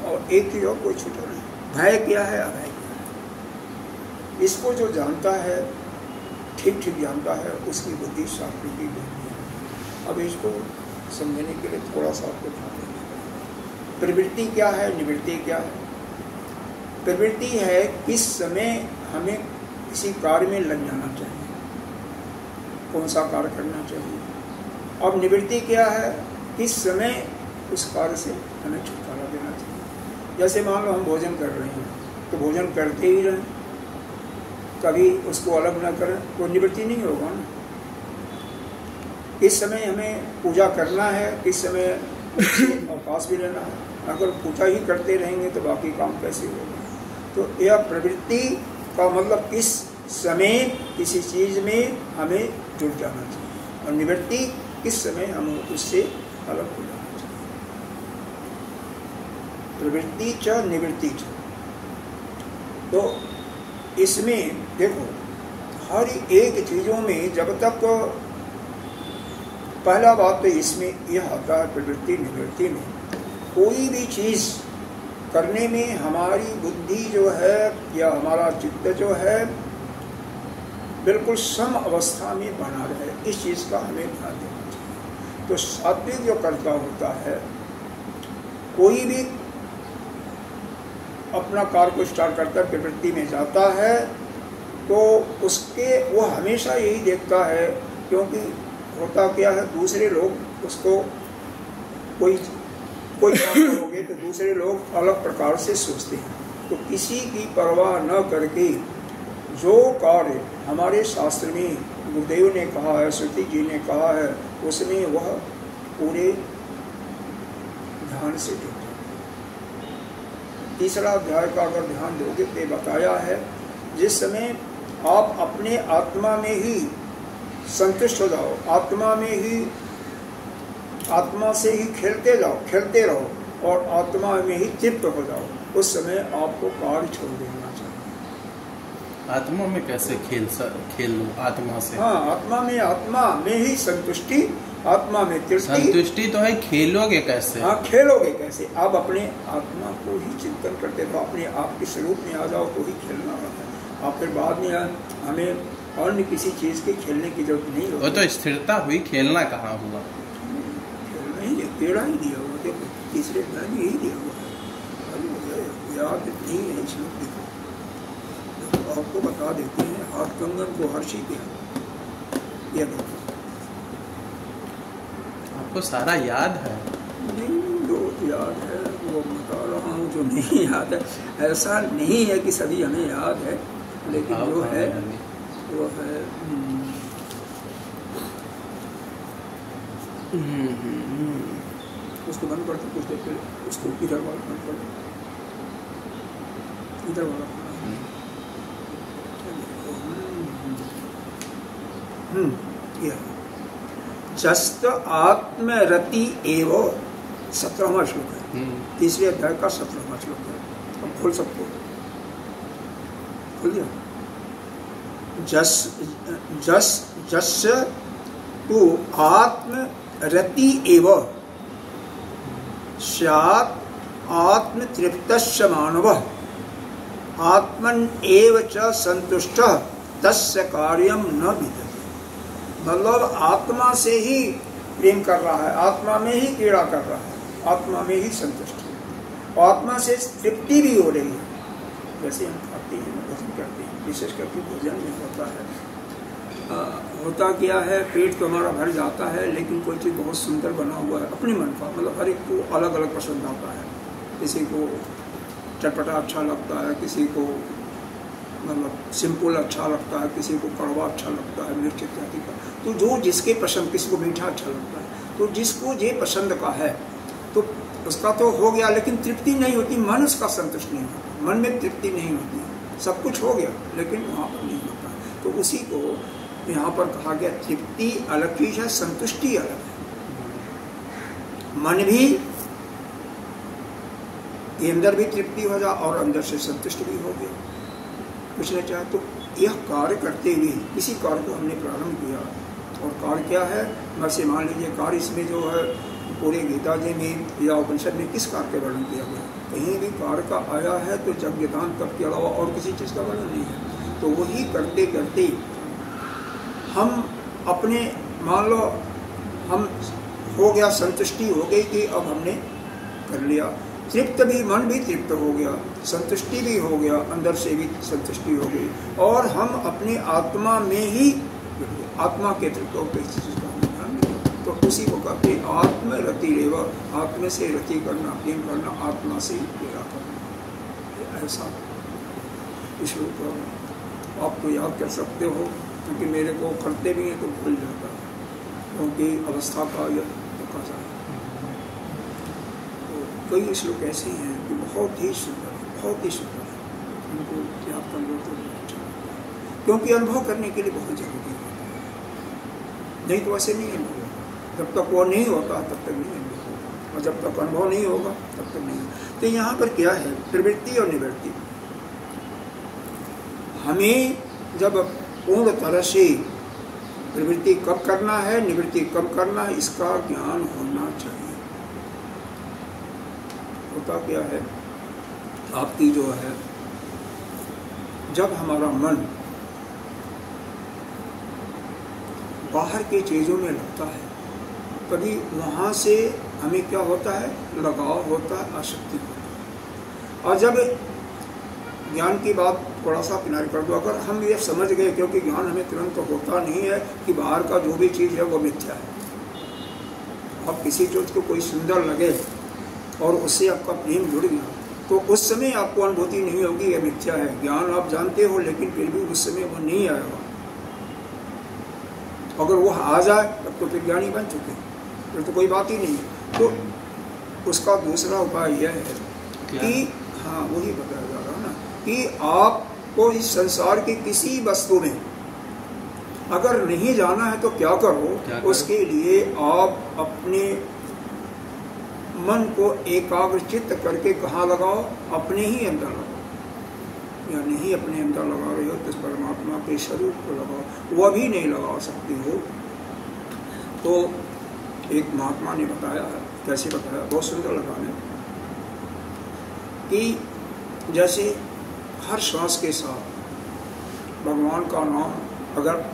और एक चीज और कोई छूटा नहीं, भय क्या है, अभय क्या है। इसको जो जानता है, ठीक ठीक जानता है, उसकी बुद्धि सात्विकी बुद्धि है। अब इसको समझने के लिए थोड़ा सा आपको ध्यान देना है। प्रवृत्ति क्या है, निवृत्ति क्या है। प्रवृत्ति है किस समय हमें किसी कार्य में लग जाना चाहिए, कौन सा कार्य करना चाहिए। अब निवृत्ति क्या है, किस समय उस कार्य से हमें छुटकारा देना चाहिए। जैसे मान लो हम भोजन कर रहे हैं तो भोजन करते ही रहें, कभी उसको अलग ना करें, कोई निवृत्ति नहीं होगा ना। किस समय हमें पूजा करना है, किस समय अवकाश भी लेना है। अगर पूजा ही करते रहेंगे तो बाकी काम कैसे होगा। तो यह प्रवृत्ति का मतलब किस समय किसी चीज में हमें जुड़ जाना चाहिए, और निवृत्ति किस समय हम उससे अलग हो जाना चाहिए। प्रवृत्ति च निवृत्ति च। तो इसमें देखो हर एक चीजों में जब तक पहला बात तो इसमें यह आता है, प्रवृत्ति निवृत्ति में कोई भी चीज करने में हमारी बुद्धि जो है या हमारा चित्त जो है बिल्कुल सम अवस्था में बना रहे, इस चीज का हमें ध्यान देना चाहिए। तो सात्विक जो कर्ता होता है, कोई भी अपना कार्य को स्टार्ट करता है, प्रवृत्ति में जाता है, तो उसके वो हमेशा यही देखता है, क्योंकि होता क्या है, दूसरे लोग उसको कोई काम करोगे तो दूसरे लोग अलग प्रकार से सोचते हैं। तो किसी की परवाह न करके जो कार्य हमारे शास्त्र में गुरुदेव ने कहा है, श्रुति जी ने कहा है, उसमें वह पूरे ध्यान से जुड़ता है। तीसरा अध्याय का अगर ध्यान दोगे तो बताया है, जिस समय आप अपने आत्मा में ही संतुष्ट हो जाओ, आत्मा में ही आत्मा से ही खेलते जाओ, खेलते रहो और आत्मा में ही तृप्त हो जाओ, उस समय आपको कार्य छोड़ देना चाहिए। आत्मा में कैसे खेल लूं आत्मा से? हाँ, आत्मा में ही संतुष्टि, आत्मा में तृप्ति। संतुष्टि तो है, खेलोगे कैसे? हाँ, खेलोगे कैसे? आप अपने आत्मा को ही चिंतन करते तो अपने आप के स्वरूप में आ जाओ तो ही खेलना होता है। आप फिर बाद में हमें अन्य किसी चीज के खेलने की जरूरत नहीं होती। वो तो स्थिरता हुई, खेलना कहाँ हुआ? खेलना ही टेढ़ा ही दिया हुआ, देखो तीसरे में यही दिया हुआ है, याद नहीं है इस लोग। देखो आपको बता देते हैं, हाथ कंगन को हर्षी किया, ये देखो आपको सारा याद है? नहीं, जो याद है वो बता रहा हूँ, जो नहीं याद है। ऐसा नहीं है कि सभी हमें याद है, लेकिन जो है वो है। उसको बंद करते कुछ देर पहले, उसको इधर वाला बंद कर दो, इधर वाला। जस्त आत्मरति एव 17वां श्लोक है, तीसरे अध्याय का 17वां श्लोक है। अब खोल सकते हो, खोल दिया। जस तु आत्मरति एव स्यात् आत्मतृप्तस्य मानवः आत्मन एव च संतुष्टः तस्य कार्यम न विद्यते। मतलब आत्मा से ही प्रेम कर रहा है, आत्मा में ही क्रीड़ा कर रहा है, आत्मा में ही संतुष्ट है, आत्मा से तृप्ति भी हो रही है। जैसे हम खाते हैं, भोजन करते हैं, विशेष करके भोजन में होता है, होता क्या है, पेट तो हमारा भर जाता है, लेकिन कोई चीज़ बहुत सुंदर बना हुआ है अपने मन का, मतलब हर एक को अलग अलग पसंद आता है। किसी को चटपटा अच्छा लगता है, किसी को मतलब सिंपल अच्छा लगता है, किसी को कड़वा अच्छा लगता है, मिर्च इत्यादि का। तो जो जिसके पसंद, किसी को मीठा अच्छा लगता है, तो जिसको जे पसंद का है तो उसका तो हो गया, लेकिन तृप्ति नहीं होती, मन उसका संतुष्ट नहीं होता, मन में तृप्ति नहीं होती। सब कुछ हो गया लेकिन वहाँ पर नहीं होता। तो उसी को यहाँ पर कहा गया, तृप्ति अलग चीज है, संतुष्टि अलग है। मन भी के अंदर भी तृप्ति हो जा और अंदर से संतुष्ट भी हो गया। पूछना चाहे तो यह कार्य करते हुए किसी कार्य को हमने प्रारंभ किया, और कार्य क्या है, वैसे मान लीजिए कार्य इसमें जो है पूरे गीता जी में या उपनिषद में किस कार्य का वर्णन किया गया? कहीं भी कार्य का आया है तो यज्ञ दान तप के अलावा और किसी चीज़ का वर्णन नहीं है। तो वही करते करते हम अपने, मान लो हम हो गया, संतुष्टि हो गई कि अब हमने कर लिया, तृप्त भी, मन भी तृप्त हो गया, संतुष्टि भी हो गया, अंदर से भी संतुष्टि हो गई, और हम अपने आत्मा में ही, आत्मा के तृप्त का तो उसी को कहते आत्मरति रेव, आत्मा से रति करना, प्रेम करना, आत्मा से प्रेरा करना। ऐसा श्लोक आप तो याद कर सकते हो, क्योंकि मेरे को करते भी हैं तो भूल जाता है, क्योंकि अवस्था का यह है। तो कई श्लोक ऐसे हैं कि बहुत ही सुंदर है, बहुत ही सुंदर है, उनको याद कर लो तो अच्छा लगता है, क्योंकि अनुभव करने के लिए बहुत जरूरी है, नहीं तो ऐसे नहीं अनुभव। जब तक वो नहीं होता तब तक नहीं अनुभव होगा, और जब तक अनुभव नहीं होगा तब तक नहीं। तो यहाँ पर क्या है, प्रवृत्ति और निवृत्ति। हमें जब पूर्ण तरह से प्रवृत्ति कब करना है, निवृत्ति कब करना है, इसका ज्ञान होना चाहिए। होता क्या है, आपकी जो है, जब हमारा मन बाहर की चीज़ों में लगता है, कभी वहाँ से हमें क्या होता है, लगाव होता है, आसक्ति होता है। और जब ज्ञान की बात थोड़ा सा किनारे कर दो, अगर हम ये समझ गए, क्योंकि ज्ञान हमें तुरंत तो होता नहीं है कि बाहर का जो भी चीज़ है वो मिथ्या है। अब किसी चीज़ को कोई सुंदर लगे और उससे आपका प्रेम जुड़ गया, तो उस समय आपको अनुभूति नहीं होगी ये मिथ्या है। ज्ञान आप जानते हो, लेकिन फिर भी उस समय वो नहीं आएगा। अगर वो आ जाए तब तो फिर ज्ञानी बन चुके, फिर तो कोई बात ही नहीं है। तो उसका दूसरा उपाय यह है कि, हाँ वही बताया जा रहा है ना, कि आपको इस संसार की किसी वस्तु में अगर नहीं जाना है तो क्या करो, उसके लिए आप अपने मन को एकाग्रचित्त करके कहाँ लगाओ, अपने ही अंदर लगाओ। या नहीं अपने अंदर लगा रहे हो तो परमात्मा के स्वरूप को लगाओ, वह भी नहीं लगा सकते हो। तो एक महात्मा ने बताया है, कैसे बताया, बहुत सुंदर लगा है कि जैसे हर श्वास के साथ भगवान का नाम अगर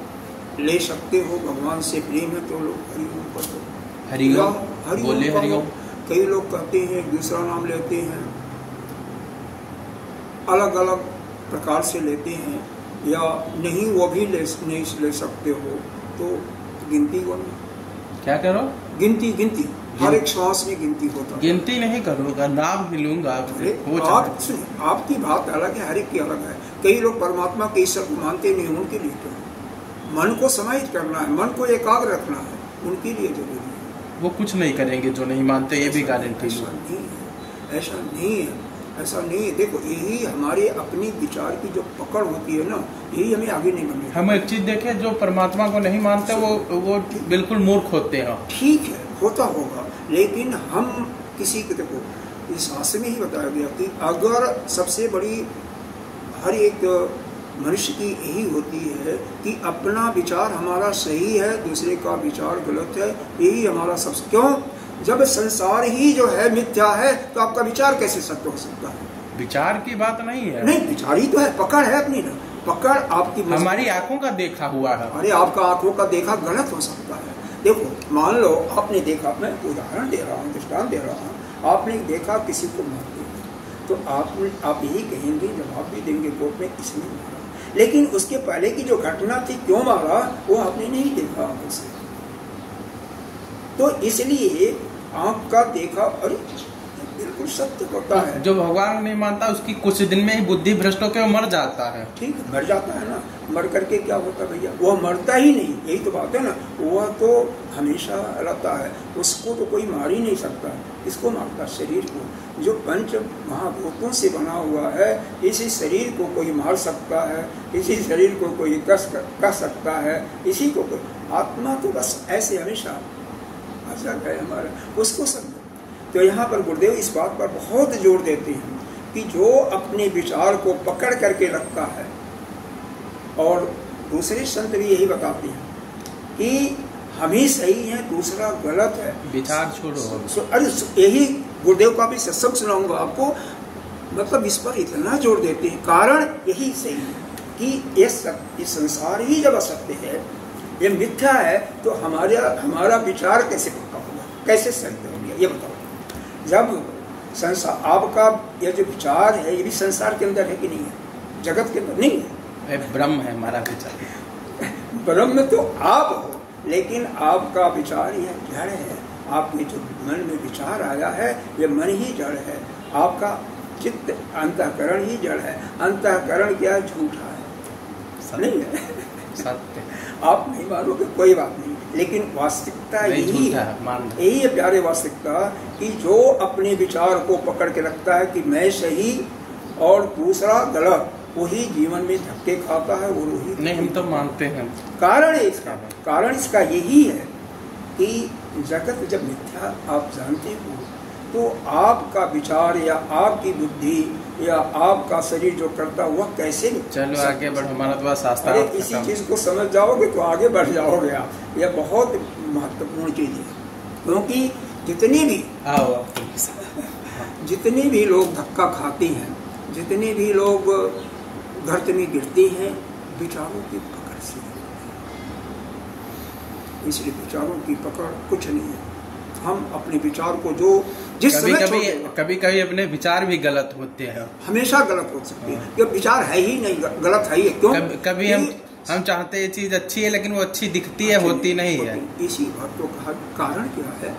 ले सकते हो, भगवान से प्रेम है तो लोग हरिओम कर दो, हरिओम बोले, हरिओम। कई लोग कहते हैं दूसरा नाम लेते हैं, अलग अलग प्रकार से लेते हैं, या नहीं वो भी नहीं ले सकते हो तो गिनती करो। क्या करो? गिनती हर एक श्वास में गिनती होता है। गिनती नहीं करूँगा, नाम ही लूंगा आपसे। आपकी बात अलग है, हर एक की अलग है। कई लोग परमात्मा के ईश्वर को मानते नहीं, उनके लिए तो मन को समाहित करना है, मन को एकाग्र रखना है, उनके लिए जरूरी है। वो कुछ नहीं करेंगे जो नहीं मानते, ये भी गारंटी ऐसा नहीं है। ऐसा नहीं है। देखो यही हमारे अपनी विचार की जो पकड़ होती है ना, यही हमें आगे नहीं बढ़ने। हम एक चीज देखें, जो परमात्मा को नहीं मानते वो बिल्कुल मूर्ख होते हैं। ठीक है, होता होगा, लेकिन हम किसी को, देखो इस शास्त्र में ही बताया गया कि अगर सबसे बड़ी हर एक मनुष्य की यही होती है कि अपना विचार हमारा सही है, दूसरे का विचार गलत है, यही हमारा सबसे, क्यों? जब संसार ही जो है मिथ्या है तो आपका विचार कैसे सत्य हो सकता है? विचार की बात नहीं है। नहीं, विचार ही तो है, पकड़ है अपनी ना, पकड़ आपकी हमारी आंखों का देखा हुआ है। अरे आपका आंखों का देखा गलत हो सकता है। देखो मान लो आपने देखा, मैं उदाहरण दे रहा हूँ, दृष्टांत दे रहा हूँ, आपने देखा किसी को मारते तो आप यही कहेंगे, जवाब भी देंगे कोर्ट में, इसने मारा, लेकिन उसके पहले की जो घटना थी, क्यों मारा, वो आपने नहीं देखा आंखों से। तो इसलिए आंख का देखा अरे बिल्कुल सत्य होता है। जो भगवान नहीं मानता उसकी कुछ दिन में ही बुद्धि भ्रष्ट होकर मर जाता है। ठीक है, मर जाता है ना, मर करके क्या होता भैया, वो मरता ही नहीं, यही तो बात है ना, वह तो हमेशा रहता है, उसको तो कोई मार ही नहीं सकता। इसको मारता शरीर को, जो पंच महाभूतों से बना हुआ है, इसी शरीर को कोई मार सकता है, इसी शरीर को कोई कस सकता है, इसी को कोई, आत्मा तो बस ऐसे हमेशा आजाद है हमारा, उसको समझो। तो यहाँ पर गुरुदेव इस बात पर बहुत जोर देते हैं कि जो अपने विचार को पकड़ करके रखता है, और दूसरे संत भी यही बताते हैं कि हम ही सही हैं, दूसरा गलत है, विचार छोड़ो। अरे यही गुरुदेव का भी सत्संग सुनाऊंगा आपको, मतलब इस पर इतना जोर देते हैं, कारण यही सही है कि ये संसार ही जब असत्य है, ये मिथ्या है, तो हमारा विचार कैसे पक्का होगा, कैसे सत्य हो गया, ये बताओ। जब संसार, आपका ये जो विचार है, ये भी संसार के अंदर है कि नहीं है, जगत के अंदर नहीं है, ब्रह्म है हमारा विचार। ब्रह्म तो आप हो, लेकिन आपका विचार यह जड़ है, आपके जो मन में विचार आया है, ये मन ही जड़ है, आपका चित्त अंतःकरण ही जड़ है। अंतःकरण क्या झूठा है, नहीं है, सत्य। आप नहीं मानोगे कोई बात नहीं, लेकिन वास्तविकता यही है प्यारे, वास्तविकता कि जो अपने विचार को पकड़ के रखता है कि मैं सही और दूसरा गलत, वही जीवन में धक्के खाता है, वो वही नहीं, हम तो मानते हैं। कारण है इसका, कारण इसका यही है कि जगत जब मिथ्या आप जानते हो, तो आपका विचार या आपकी बुद्धि या आपका शरीर जो करता हुआ कैसे, चलो आगे बढ़ो, हमारा तो शास्त्र। अरे इसी चीज को समझ जाओगे तो आगे बढ़ जाओगे आप, यह बहुत महत्वपूर्ण चीज है। क्योंकि जितने भी लोग धक्का खाते हैं, जितने भी लोग गर्त में गिरते हैं, विचारों की पकड़ से, इसलिए विचारों की पकड़ कुछ नहीं है। हम अपने विचार को जो जिस कभी कभी अपने विचार भी गलत होते हैं, हमेशा गलत हो सकते हैं, ये विचार है ही नहीं, गलत है ही। क्यों? कभी हम चाहते ये चीज अच्छी है, लेकिन वो अच्छी दिखती है, होती नहीं है। इसी बात को कहा, कारण क्या है,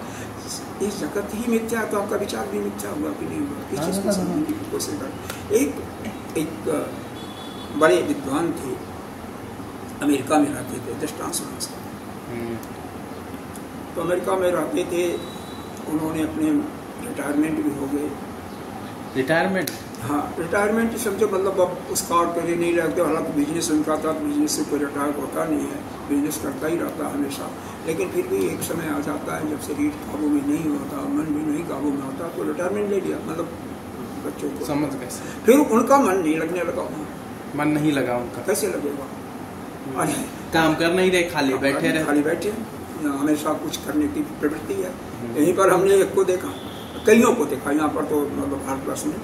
इस जगत ही मिथ्या है, तो आपका विचार भी मिथ्या हुआ कि नहीं हुआ, इस चीज को समझने की कोशिश कर। एक बड़े विद्वान थे, अमेरिका में रहते थे, दृष्टांत समझते, तो अमेरिका में रहते थे, उन्होंने अपने रिटायरमेंट भी हो गए। रिटायरमेंट? हाँ, रिटायरमेंट समझो, मतलब अब उस कार पर नहीं रहते, हालांकि बिजनेस उनका था, बिजनेस से कोई रिटायर होता नहीं है, बिजनेस करता ही रहता हमेशा, लेकिन फिर भी एक समय आ जाता है जब शरीर काबू में नहीं होता, मन भी नहीं काबू में होता, तो रिटायरमेंट ले लिया, मतलब बच्चों को। समझ गए। फिर उनका मन नहीं लगने लगा वहाँ। मन नहीं लगा उनका, कैसे लगेगा? काम कर नहीं रहे, खाली बैठे रहे, खाली बैठे, हमेशा कुछ करने की प्रवृत्ति है। यहीं पर हमने एक को देखा, कईयों को देखा, यहाँ पर तो मतलब भारतवर्ष में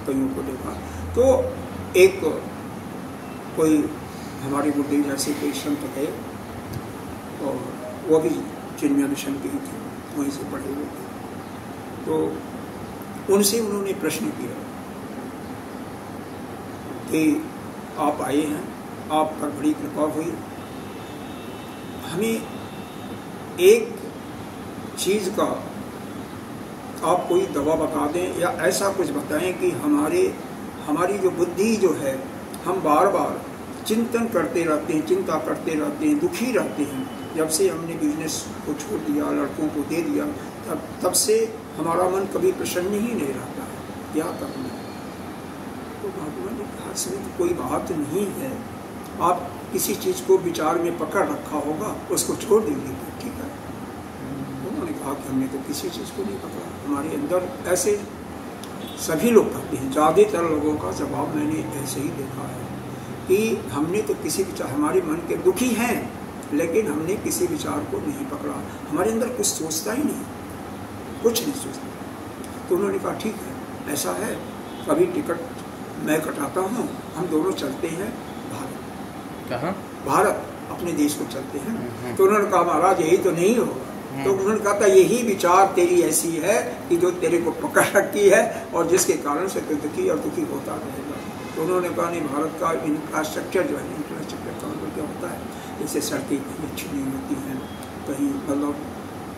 कईयों को देखा। तो एक कोई हमारी बुद्धि जैसे कोई संत है, और वो भी चिन्मय मिशन के ही थे, वहीं से पढ़े हुए थे। तो उनसे उन्होंने प्रश्न किया कि आप आए हैं, आप पर बड़ी कृपा हुई, हमें एक चीज का आप कोई दवा बता दें या ऐसा कुछ बताएं कि हमारी जो बुद्धि जो है, हम बार बार चिंतन करते रहते हैं, चिंता करते रहते हैं, दुखी रहते हैं। जब से हमने बिजनेस को छोड़ दिया, लड़कों को दे दिया, तब से हमारा मन कभी प्रसन्न ही नहीं रहता है, क्या करना है? तो भगवान ने कहा इसमें तो कोई बात नहीं है, आप किसी चीज को विचार में पकड़ रखा होगा, उसको छोड़ दीजिए, ठीक है। उन्होंने कहा कि हमने तो किसी चीज को नहीं पकड़ा, हमारे अंदर ऐसे सभी लोग कहते हैं, ज्यादातर लोगों का जवाब मैंने ऐसे ही देखा है कि हमने तो किसी विचार, हमारे मन के दुखी हैं, लेकिन हमने किसी विचार को नहीं पकड़ा, हमारे अंदर कुछ सोचता ही नहीं, कुछ नहीं सोचता। तो उन्होंने कहा ठीक है, ऐसा है, कभी टिकट मैं कटाता हूँ, हम दोनों चलते हैं भारत। कहाँ? भारत, अपने देश को चलते हैं। तो उन्होंने कहा महाराज यही तो नहीं होगा। तो उन्होंने कहा था यही विचार तेरी ऐसी है कि जो तेरे को पकड़ रखी है और जिसके कारण से तू दुखी और दुखी होता रहेगा। तो उन्होंने कहा नहीं, भारत का इंफ्रास्ट्रक्चर जो है, इंफ्रास्ट्रक्चर का मतलब क्या होता है, जैसे सड़कें कहीं अच्छी नहीं होती हैं, कहीं मतलब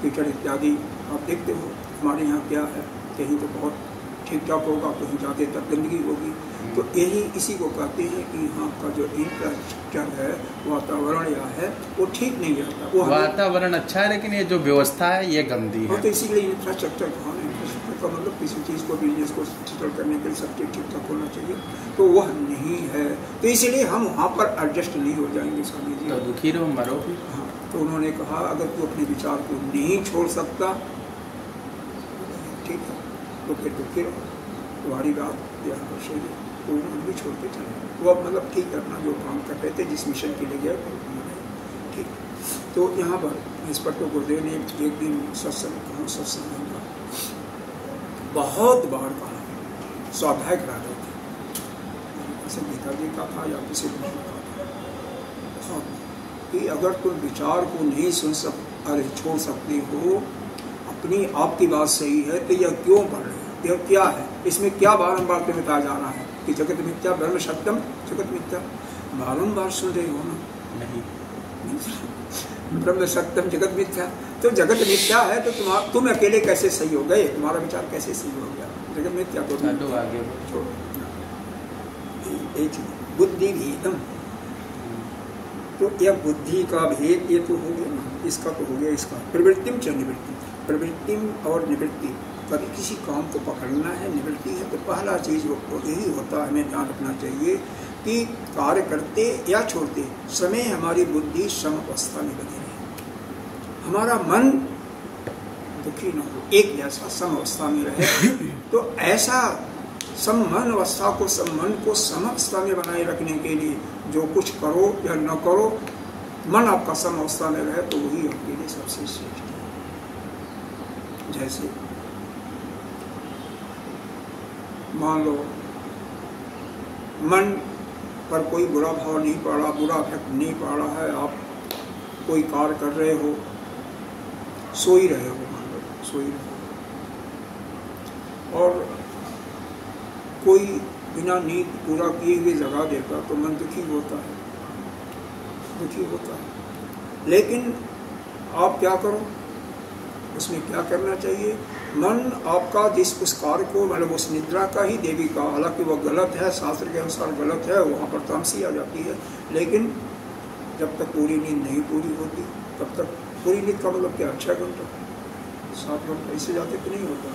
कीचड़ इत्यादि आप देखते हो। हमारे यहाँ क्या है, कहीं तो बहुत ठीक ठाक होगा, कहीं ज़्यादातर गंदगी होगी। तो यही इसी को कहते हैं कि यहाँ का जो इंफ्रास्ट्रक्चर है, वातावरण या है, वो ठीक नहीं रहता। वो वातावरण अच्छा है लेकिन ये जो व्यवस्था है ये गंदी है। तो इसीलिए इंफ्रास्ट्रक्चर कहाँ है, इंफ्रास्ट्रक्चर का मतलब किसी चीज़ को, बिजनेस को सेटल करने के लिए सब चीज़ ठीक ठाक होना चाहिए, तो वह नहीं है। तो इसीलिए हम वहाँ पर एडजस्ट नहीं हो जाएंगे स्वामी जी, तो दुखी रहो, मरो। हाँ, तो उन्होंने कहा अगर तू अपने विचार को नहीं छोड़ सकता, ठीक है, तो फिर दुखी रहो, तुम्हारी बात यहाँ पर सही है। तो उन्होंने भी छोड़ के चले, वो मतलब ठीक है, अपना जो काम कर रहे थे, जिस मिशन के लिए गए ठीक। तो यहाँ पर इंस्पेक्टर गुरुदेव ने एक दिन सत्संग कहा, सत्संग का बहुत बार कहा, स्वाध्याय करा रहे थे, गीता जी का था या किसी का था, बहुत कि अगर तुम विचार को नहीं छोड़ सकते हो, अपनी आपकी बात सही है, तो यह क्यों पढ़ रहे हो, यह क्या है, इसमें क्या बारंबार तुम्हें बताया जा रहा है कि जगत मिथ्या, ब्रह्म सत्यम, जगत मिथ्या, बारंबार सुन रहे हो ना? नहीं, ब्रह्म सत्यम जगत मिथ्या, तो जगत मिथ्या है तो तुम अकेले कैसे सही हो गए, तुम्हारा विचार कैसे सही हो गया, जगत मिथ्या को आगे छोड़ो। बुद्धि भेदम, तो यह बुद्धि का भेद ये तो हो गया ना, इसका तो हो गया, इसका प्रवृत्तिम च निवृत्ति, प्रवृत्तिम और निवृत्ति, कभी किसी काम को पकड़ना है, निवृत्ति है, तो पहला चीज यही होता है, हमें ध्यान रखना चाहिए कि कार्य करते या छोड़ते समय हमारी बुद्धि सम अवस्था में बनी रहे, हमारा मन दुखी न हो, एक जैसा सम अवस्था में रहे। तो ऐसा मन अवस्था को, मन को सम अवस्था में बनाए रखने के लिए जो कुछ करो या न करो, मन आपका सम अवस्था में रहे, तो वही आपके लिए सबसे श्रेष्ठ है। जैसे मान लो मन पर कोई बुरा भाव नहीं पड़ा, बुरा इफेक्ट नहीं पड़ रहा है, आप कोई कार्य कर रहे हो, सो ही रहे हो, मान लो सो ही रहे हो, और कोई बिना नींद पूरा किए हुए जगा देता तो मन दुखी होता है, दुखी होता है। लेकिन आप क्या करो, उसमें क्या करना चाहिए, मन आपका जिस उस कार्य को, मतलब उस निद्रा का ही देवी का, हालांकि वह गलत है, शास्त्र के अनुसार गलत है, वहाँ पर तामसी आ जाती है, लेकिन जब तक पूरी नींद नहीं पूरी होती तब तक, पूरी नींद का मतलब क्या, 6 घंटा 7 घंटा, इससे ज़्यादा तो नहीं होता,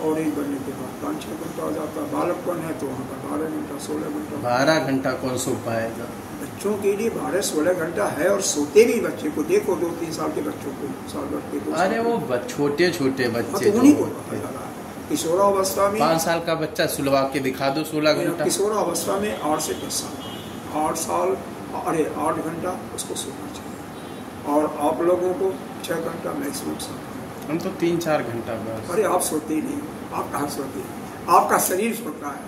और एक बनने के बाद 5-6 घंटा आ जाता। बालकपन है तो वहाँ पर 12 घंटा 16 घंटा, 12 घंटा कौन सो पाएगा, बच्चों के लिए 12-16 घंटा है, और सोते भी बच्चे को देखो, 2-3 साल के बच्चों को, साल भर के, अरे वो छोटे छोटे बच्चे, तो उन्हीं को कहा जा रहा है किशोरावस्था में 5 साल का बच्चा सुलवा के दिखा दो 16 घंटा। किशोरावस्था में 8 से 10 साल 8 साल 8 घंटा उसको सोना चाहिए, और आप लोगों को 6 घंटा मैक्सिमम सोना। हम तो 3-4 घंटा बस। अरे आप सोते ही नहीं, आप कहाँ सोते हैं? आपका शरीर सोता है,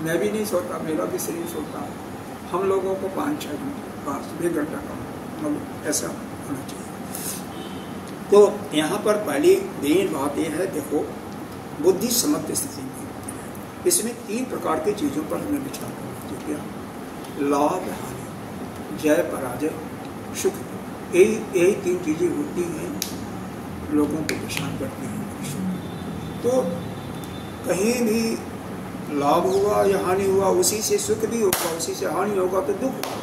मैं भी नहीं सोता, मेरा भी शरीर सोता है। हम लोगों को 5-6 घंटे, 5 घंटा का मतलब ऐसा होना चाहिए। तो यहाँ पर पहली मेन बात यह है, देखो बुद्धि समत्व स्थिति में इसमें 3 प्रकार की चीज़ों पर हमें विचार करना चाहिए। क्या? लाभ हानि, जय पराजय, सुख, यही 3 चीज़ें होती हैं, लोगों को परेशान करती हैं। तो कहीं भी लाभ हुआ या हानि हुआ, उसी से सुख भी होगा, उसी से हानि होगा तो दुख होगा।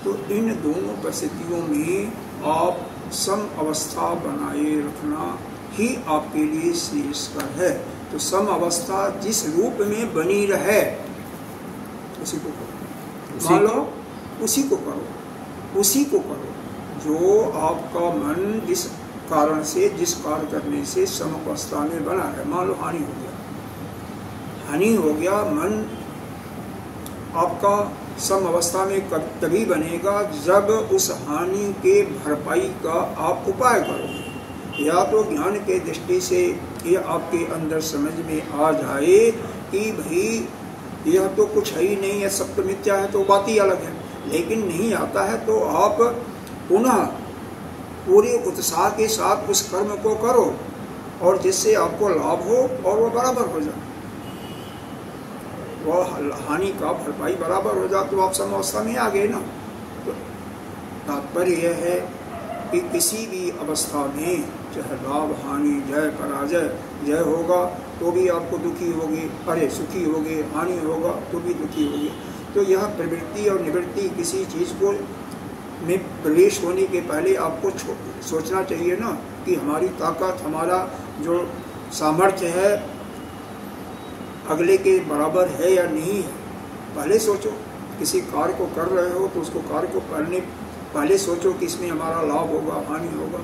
तो इन दोनों परिस्थितियों में आप सम अवस्था बनाए रखना ही आपके लिए श्रेयस्कर है। तो सम अवस्था जिस रूप में बनी रहे उसी को करो, मान लो उसी को करो, उसी को करो जो आपका मन जिस कारण से, जिस कार्य करने से सम अवस्था में बना है। मान लो हानि हो गया, हानि हो गया, मन आपका सम अवस्था में तभी बनेगा जब उस हानि के भरपाई का आप उपाय करोगे। या तो ज्ञान के दृष्टि से ये आपके अंदर समझ में आ जाए कि भाई यह तो कुछ है ही नहीं है, सब तो मिथ्या है, तो बात ही अलग है। लेकिन नहीं आता है तो आप पुनः पूरे उत्साह के साथ उस कर्म को करो, और जिससे आपको लाभ हो और वो बराबर हो जाए, वह हानि का भरपाई बराबर हो जाए, तो आप समावस्था में आ गए ना। तो तात्पर्य यह है कि किसी भी अवस्था में चाहे लाभ हानि, जय पराजय, जय होगा तो भी आपको दुखी होगी, अरे सुखी होगे, हानि होगा तो भी दुखी होगी। तो यह प्रवृत्ति और निवृत्ति किसी चीज़ को में प्रवेश होने के पहले आपको सोचना चाहिए ना कि हमारी ताकत, हमारा जो सामर्थ्य है अगले के बराबर है या नहीं है। पहले सोचो, किसी कार्य को कर रहे हो तो उसको कार्य को करने पहले सोचो कि इसमें हमारा लाभ होगा, हानि होगा।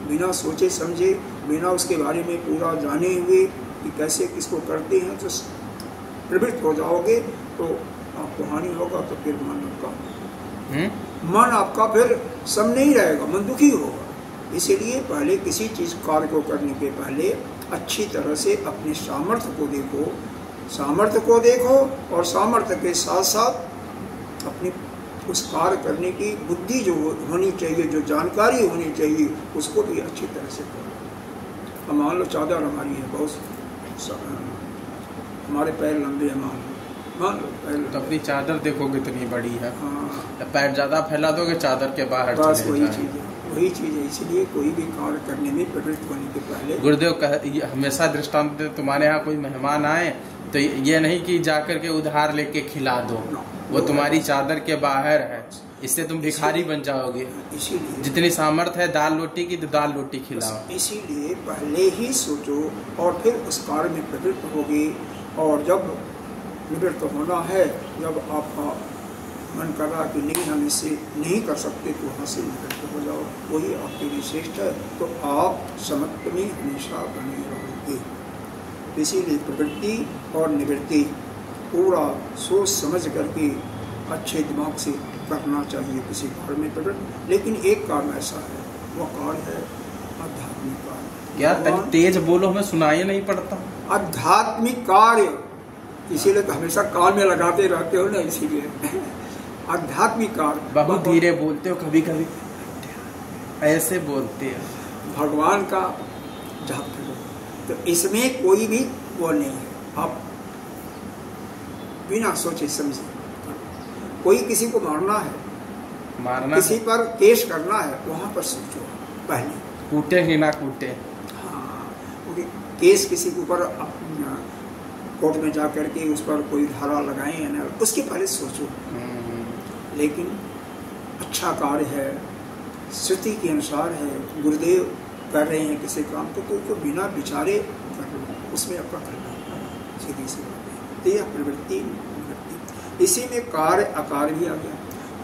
बिना सोचे समझे, बिना उसके बारे में पूरा जाने हुए कि कैसे किसको करते हैं, तो प्रवृत्त हो जाओगे तो आपको हानि होगा। तो फिर मन आपका फिर सम नहीं रहेगा, मन दुखी होगा। इसीलिए पहले किसी चीज़ कार्य को करने के पहले अच्छी तरह से अपने सामर्थ्य को देखो, सामर्थ्य को देखो, और सामर्थ्य के साथ साथ अपनी उस कार्य करने की बुद्धि जो होनी चाहिए, जो जानकारी होनी चाहिए, उसको भी अच्छी तरह से करो। अब मान लो चादर हमारी है, बहुत हमारे पैर लंबे हैं, मान लो पैर, तो अपनी चादर देखो कितनी बड़ी है। हाँ, पैर ज़्यादा फैला दोगे चादर के बाहर बस वही चीज़ है, वही चीज़ है। इसलिए कोई भी कार्य करने में प्रवृत्त होने के पहले गुरुदेव हमेशा दृष्टांत दे, तुम्हारे यहाँ कोई मेहमान आए तो ये नहीं कि जाकर के उधार लेके खिला दो, वो तुम्हारी चादर के बाहर है, इससे तुम भिखारी बन जाओगे। इसीलिए जितनी सामर्थ्य है दाल रोटी की तो दाल रोटी खिलाओ। इसीलिए पहले ही सोचो और फिर उस कार्य में प्रवृत्त होगी। और जब निवृत्त होना है, जब आपका मन कर रहा कि नहीं हम इससे नहीं कर सकते, तो वहाँ से निवृत्त हो जाओ, वही आपके लिए श्रेष्ठ है। तो आप समत्व में हमेशा बने रहोगे। इसीलिए प्रवृत्ति और निवृत्ति पूरा सोच समझ करके अच्छे दिमाग से करना चाहिए किसी कार्य में प्रवृत्त। लेकिन एक कार्य ऐसा है, वह कार्य है आध्यात्मिक कार्य। क्या तेज बोलो, हमें सुनाई नहीं पड़ता। आध्यात्मिक कार्य, इसीलिए तो हमेशा कान में लगाते रहते हो ना, इसीलिए आध्यात्मिक कार्य। बहुत धीरे बोलते हो, कभी कभी ऐसे बोलते हो। भगवान का जाप करो, तो इसमें कोई भी वो नहीं है। आप बिना सोचे समझे, कोई किसी को मारना है, किसी पर केस करना है, वहां पर सोचो पहले, कूटे ही ना कूटे। हाँ, केस किसी के ऊपर कोर्ट में जा करके उस पर कोई धारा लगाए या ना, उसके पहले सोचो। लेकिन अच्छा कार्य है, श्रुति के अनुसार है, गुरुदेव कर रहे हैं किसी काम को, तो उसको बिना विचारे कर लो, उसमें आपका करना सीधी सी बात है। तो यह प्रवृत्ति निवृत्ति, इसी में कार्य अकार्य भी आ गया।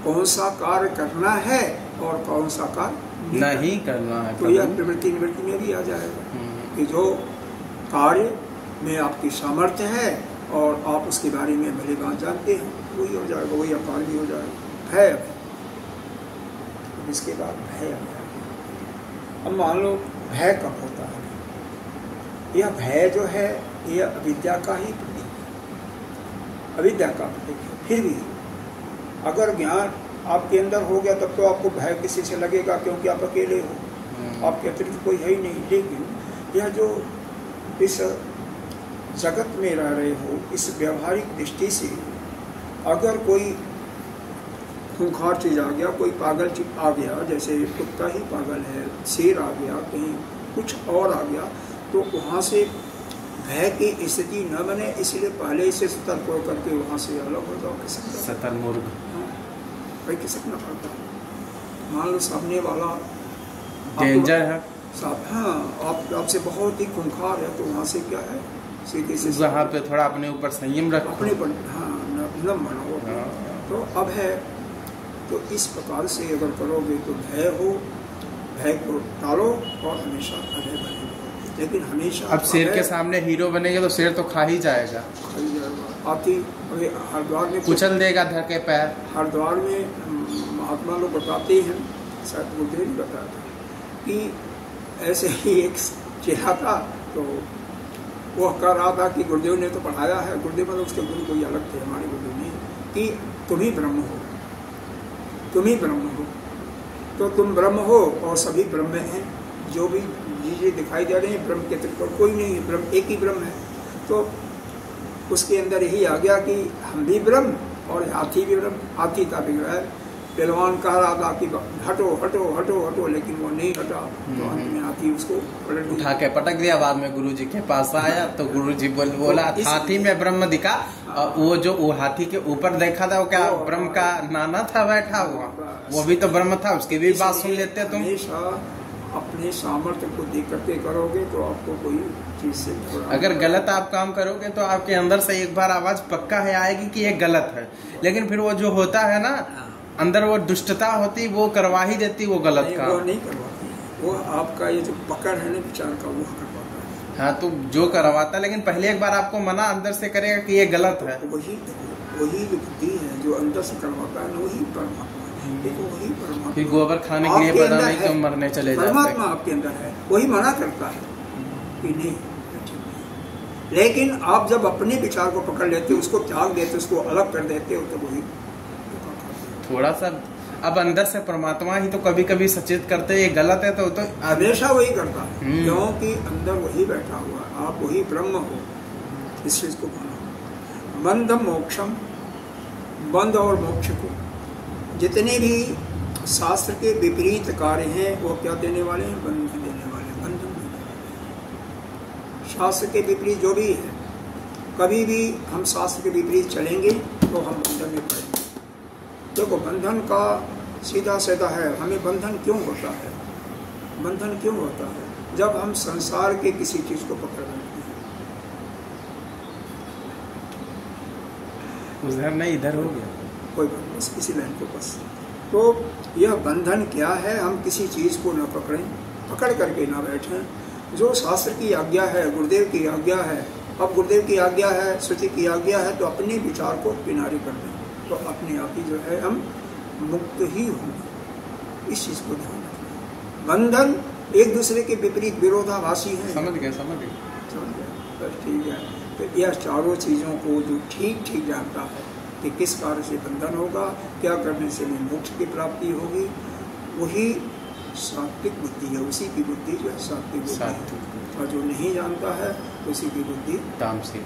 कौन सा कार्य करना है और कौन सा कार्य नहीं करना है, तो यह प्रवृत्ति निवृत्ति में भी आ जाएगा कि जो कार्य में आपकी सामर्थ्य है और आप उसके बारे में भली बात जानते हैं, वही हो जाएगा, वही अकाल भी हो जाएगा। भय अब इसके बाद भय आ जाएगा। अब मान लो भय कब होता है? यह भय जो है यह अविद्या का ही प्रतीक है, अविद्या का प्रतीक है। फिर भी अगर ज्ञान आपके अंदर हो गया तब तो आपको भय किसी से लगेगा, क्योंकि आप अकेले हो, आपके अतिरिक्त कोई है ही नहीं। लेकिन यह जो इस जगत में रह रहे हो, इस व्यवहारिक दृष्टि से अगर कोई खूंखार चीज आ गया, कोई पागल चीज आ गया, जैसे कुत्ता ही पागल है, शेर आ गया, कहीं कुछ और आ गया, तो वहाँ से भय की स्थिति न बने, इसलिए पहले से सतर्क होकर के वहाँ से अलग हो जाओ। सतर्क भाई खिसकना पड़ता। मान लो सामने वाला डेंजर है, हाँ आपसे बहुत ही खूंखार है, तो वहाँ से क्या है, सीधे से वहाँ पे थोड़ा अपने ऊपर संयम रखो, अपने पर हाँ न बनाओ। तो अब है, तो इस प्रकार से अगर करोगे तो भय हो, भय को टालो और हमेशा अभय बने। लेकिन हमेशा अब शेर के सामने हीरो बनेंगे तो शेर तो खा ही जाएगा, आती हरिद्वार में कुचल देगा धर के पैर। हरिद्वार में महात्मा लोग बताते हैं, शायद गुरुदेव भी बताया था कि ऐसे ही एक चेहरा था, तो वो कह रहा था कि गुरुदेव ने तो पढ़ाया है, गुरुदेव मतलब उसके गुरु कोई अलग थे, हमारे गुरुदेव ने, कि तुम ही ब्रह्म हो, तुम ही ब्रह्म हो। तो तुम ब्रह्म हो और सभी ब्रह्म हैं, जो भी चीजें दिखाई दे रही हैं ब्रह्म के अतिरिक्त कोई नहीं है, ब्रह्म एक ही ब्रह्म है। तो उसके अंदर यही आ गया कि हम भी ब्रह्म और हाथी भी ब्रह्म। हाथी का बिगड़ा है, पहलवान कह रहा था कि हटो हटो हटो हटो, लेकिन वो नहीं हटा, तो अंत में हाथी उसको उठा के पटक दिया। बाद में गुरुजी के पास आया तो गुरुजी बोला हाथी में ब्रह्म दिखा, और वो जो वो हाथी के ऊपर देखा था वो क्या ब्रह्म का नाना था बैठा हुआ, वो भी तो ब्रह्म था, उसकी भी बात सुन लेते तुम। हमेशा अपने सामर्थ्य को देख करके करोगे तो आपको कोई चीज से, अगर गलत आप काम करोगे तो आपके अंदर से एक बार आवाज पक्का है आएगी कि ये गलत है, लेकिन फिर वो जो होता है ना अंदर, वो दुष्टता होती, वो करवा ही देती वो गलत काम। वो नहीं करवाती, वो आपका ये जो पकड़ है ना विचार का, वो करवाता है। हाँ, तो जो करवाता, लेकिन पहले एक बार आपको मना अंदर से करेगा कि ये गलत है। वही जो बुद्धि है जो अंदर से करवाता है, वही परमात्मा। देखो वही परमात्मा, फिर गोबर खाने के लिए पता नहीं क्यों मरने चले जाते। परमात्मा आपके अंदर है, वही मना करता है कि नहीं ठीक नहीं। लेकिन आप जब अपने विचार को पकड़ लेते हो, उसको त्याग देते हो, उसको अलग कर देते हो, तो वही थोड़ा सा अब अंदर से परमात्मा ही तो कभी कभी सचेत करते ये गलत है, तो हमेशा वही करता है, क्योंकि अंदर वही बैठा हुआ है, आप वही ब्रह्म हो। इस चीज को मानो। बंधम मोक्षम, बंध और मोक्ष को, जितने भी शास्त्र के विपरीत कार्य हैं वो क्या देने वाले हैं? बंध देने वाले, बंधन देने वाले। शास्त्र के विपरीत जो भी है, कभी भी हम शास्त्र के विपरीत चलेंगे तो हम बंधन में पड़ेंगे। देखो बंधन का सीधा सीधा है, हमें बंधन क्यों होता है? बंधन क्यों होता है? जब हम संसार के किसी चीज को पकड़ लेते हैं। उधर नहीं इधर हो गया, कोई बात बस इसी लाइन को बस। तो यह बंधन क्या है? हम किसी चीज को न पकड़ें, पकड़ करके ना बैठें। जो शास्त्र की आज्ञा है, गुरुदेव की आज्ञा है, अब गुरुदेव की आज्ञा है, श्रुति की आज्ञा है, तो अपने विचार को किनारे कर दें, तो अपने आप ही जो है हम मुक्त ही होंगे। इस चीज को ध्यान रखना। बंधन एक दूसरे के विपरीत विरोधाभासी है। समझ गए बस ठीक है। तो यह चारों चीजों को जो ठीक ठीक जानता है कि किस कार्य से बंधन होगा, क्या करने से हमें मोक्ष की प्राप्ति होगी, वही सात्विक बुद्धि है। उसी की बुद्धि जो है सात्विक बुद्धि है। और जो नहीं जानता है उसी की बुद्धि तामसिक।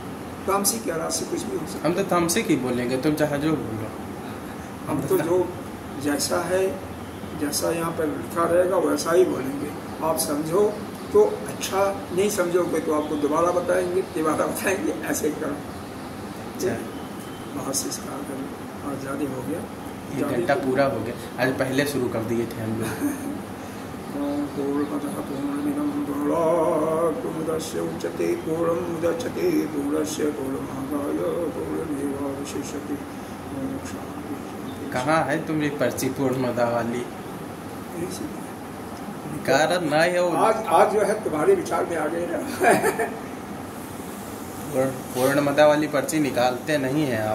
तामसिक या राशि कुछ भी हो सकता है। हम तो तामसिक ही बोलेंगे, तुम चाहे जो बोलो। हम तो जो जैसा है, जैसा यहाँ पर लिखा रहेगा वैसा ही बोलेंगे। आप समझो तो अच्छा, नहीं समझोगे तो आपको दोबारा बताएंगे, ऐसे करो। बहुत से इसका और ज़्यादा हो गया, 1 घंटा पूरा हो गया। आज पहले शुरू कर दिए थे हम लोग। पूर्णमदः पूर्णमिदं पूर्णात् उच्यते पूर्णमुदच्यते पूर्णस्य पूर्णमादाय पूर्णमेवावशिष्यते। कहाँ है तुम्हारी पर्ची पूर्णमदा वाली? कारण ना है वो। आज जो है तुम्हारे विचार में आ गए ना। पूर्णमदा वाली पर्ची निकालते नहीं हैं आप।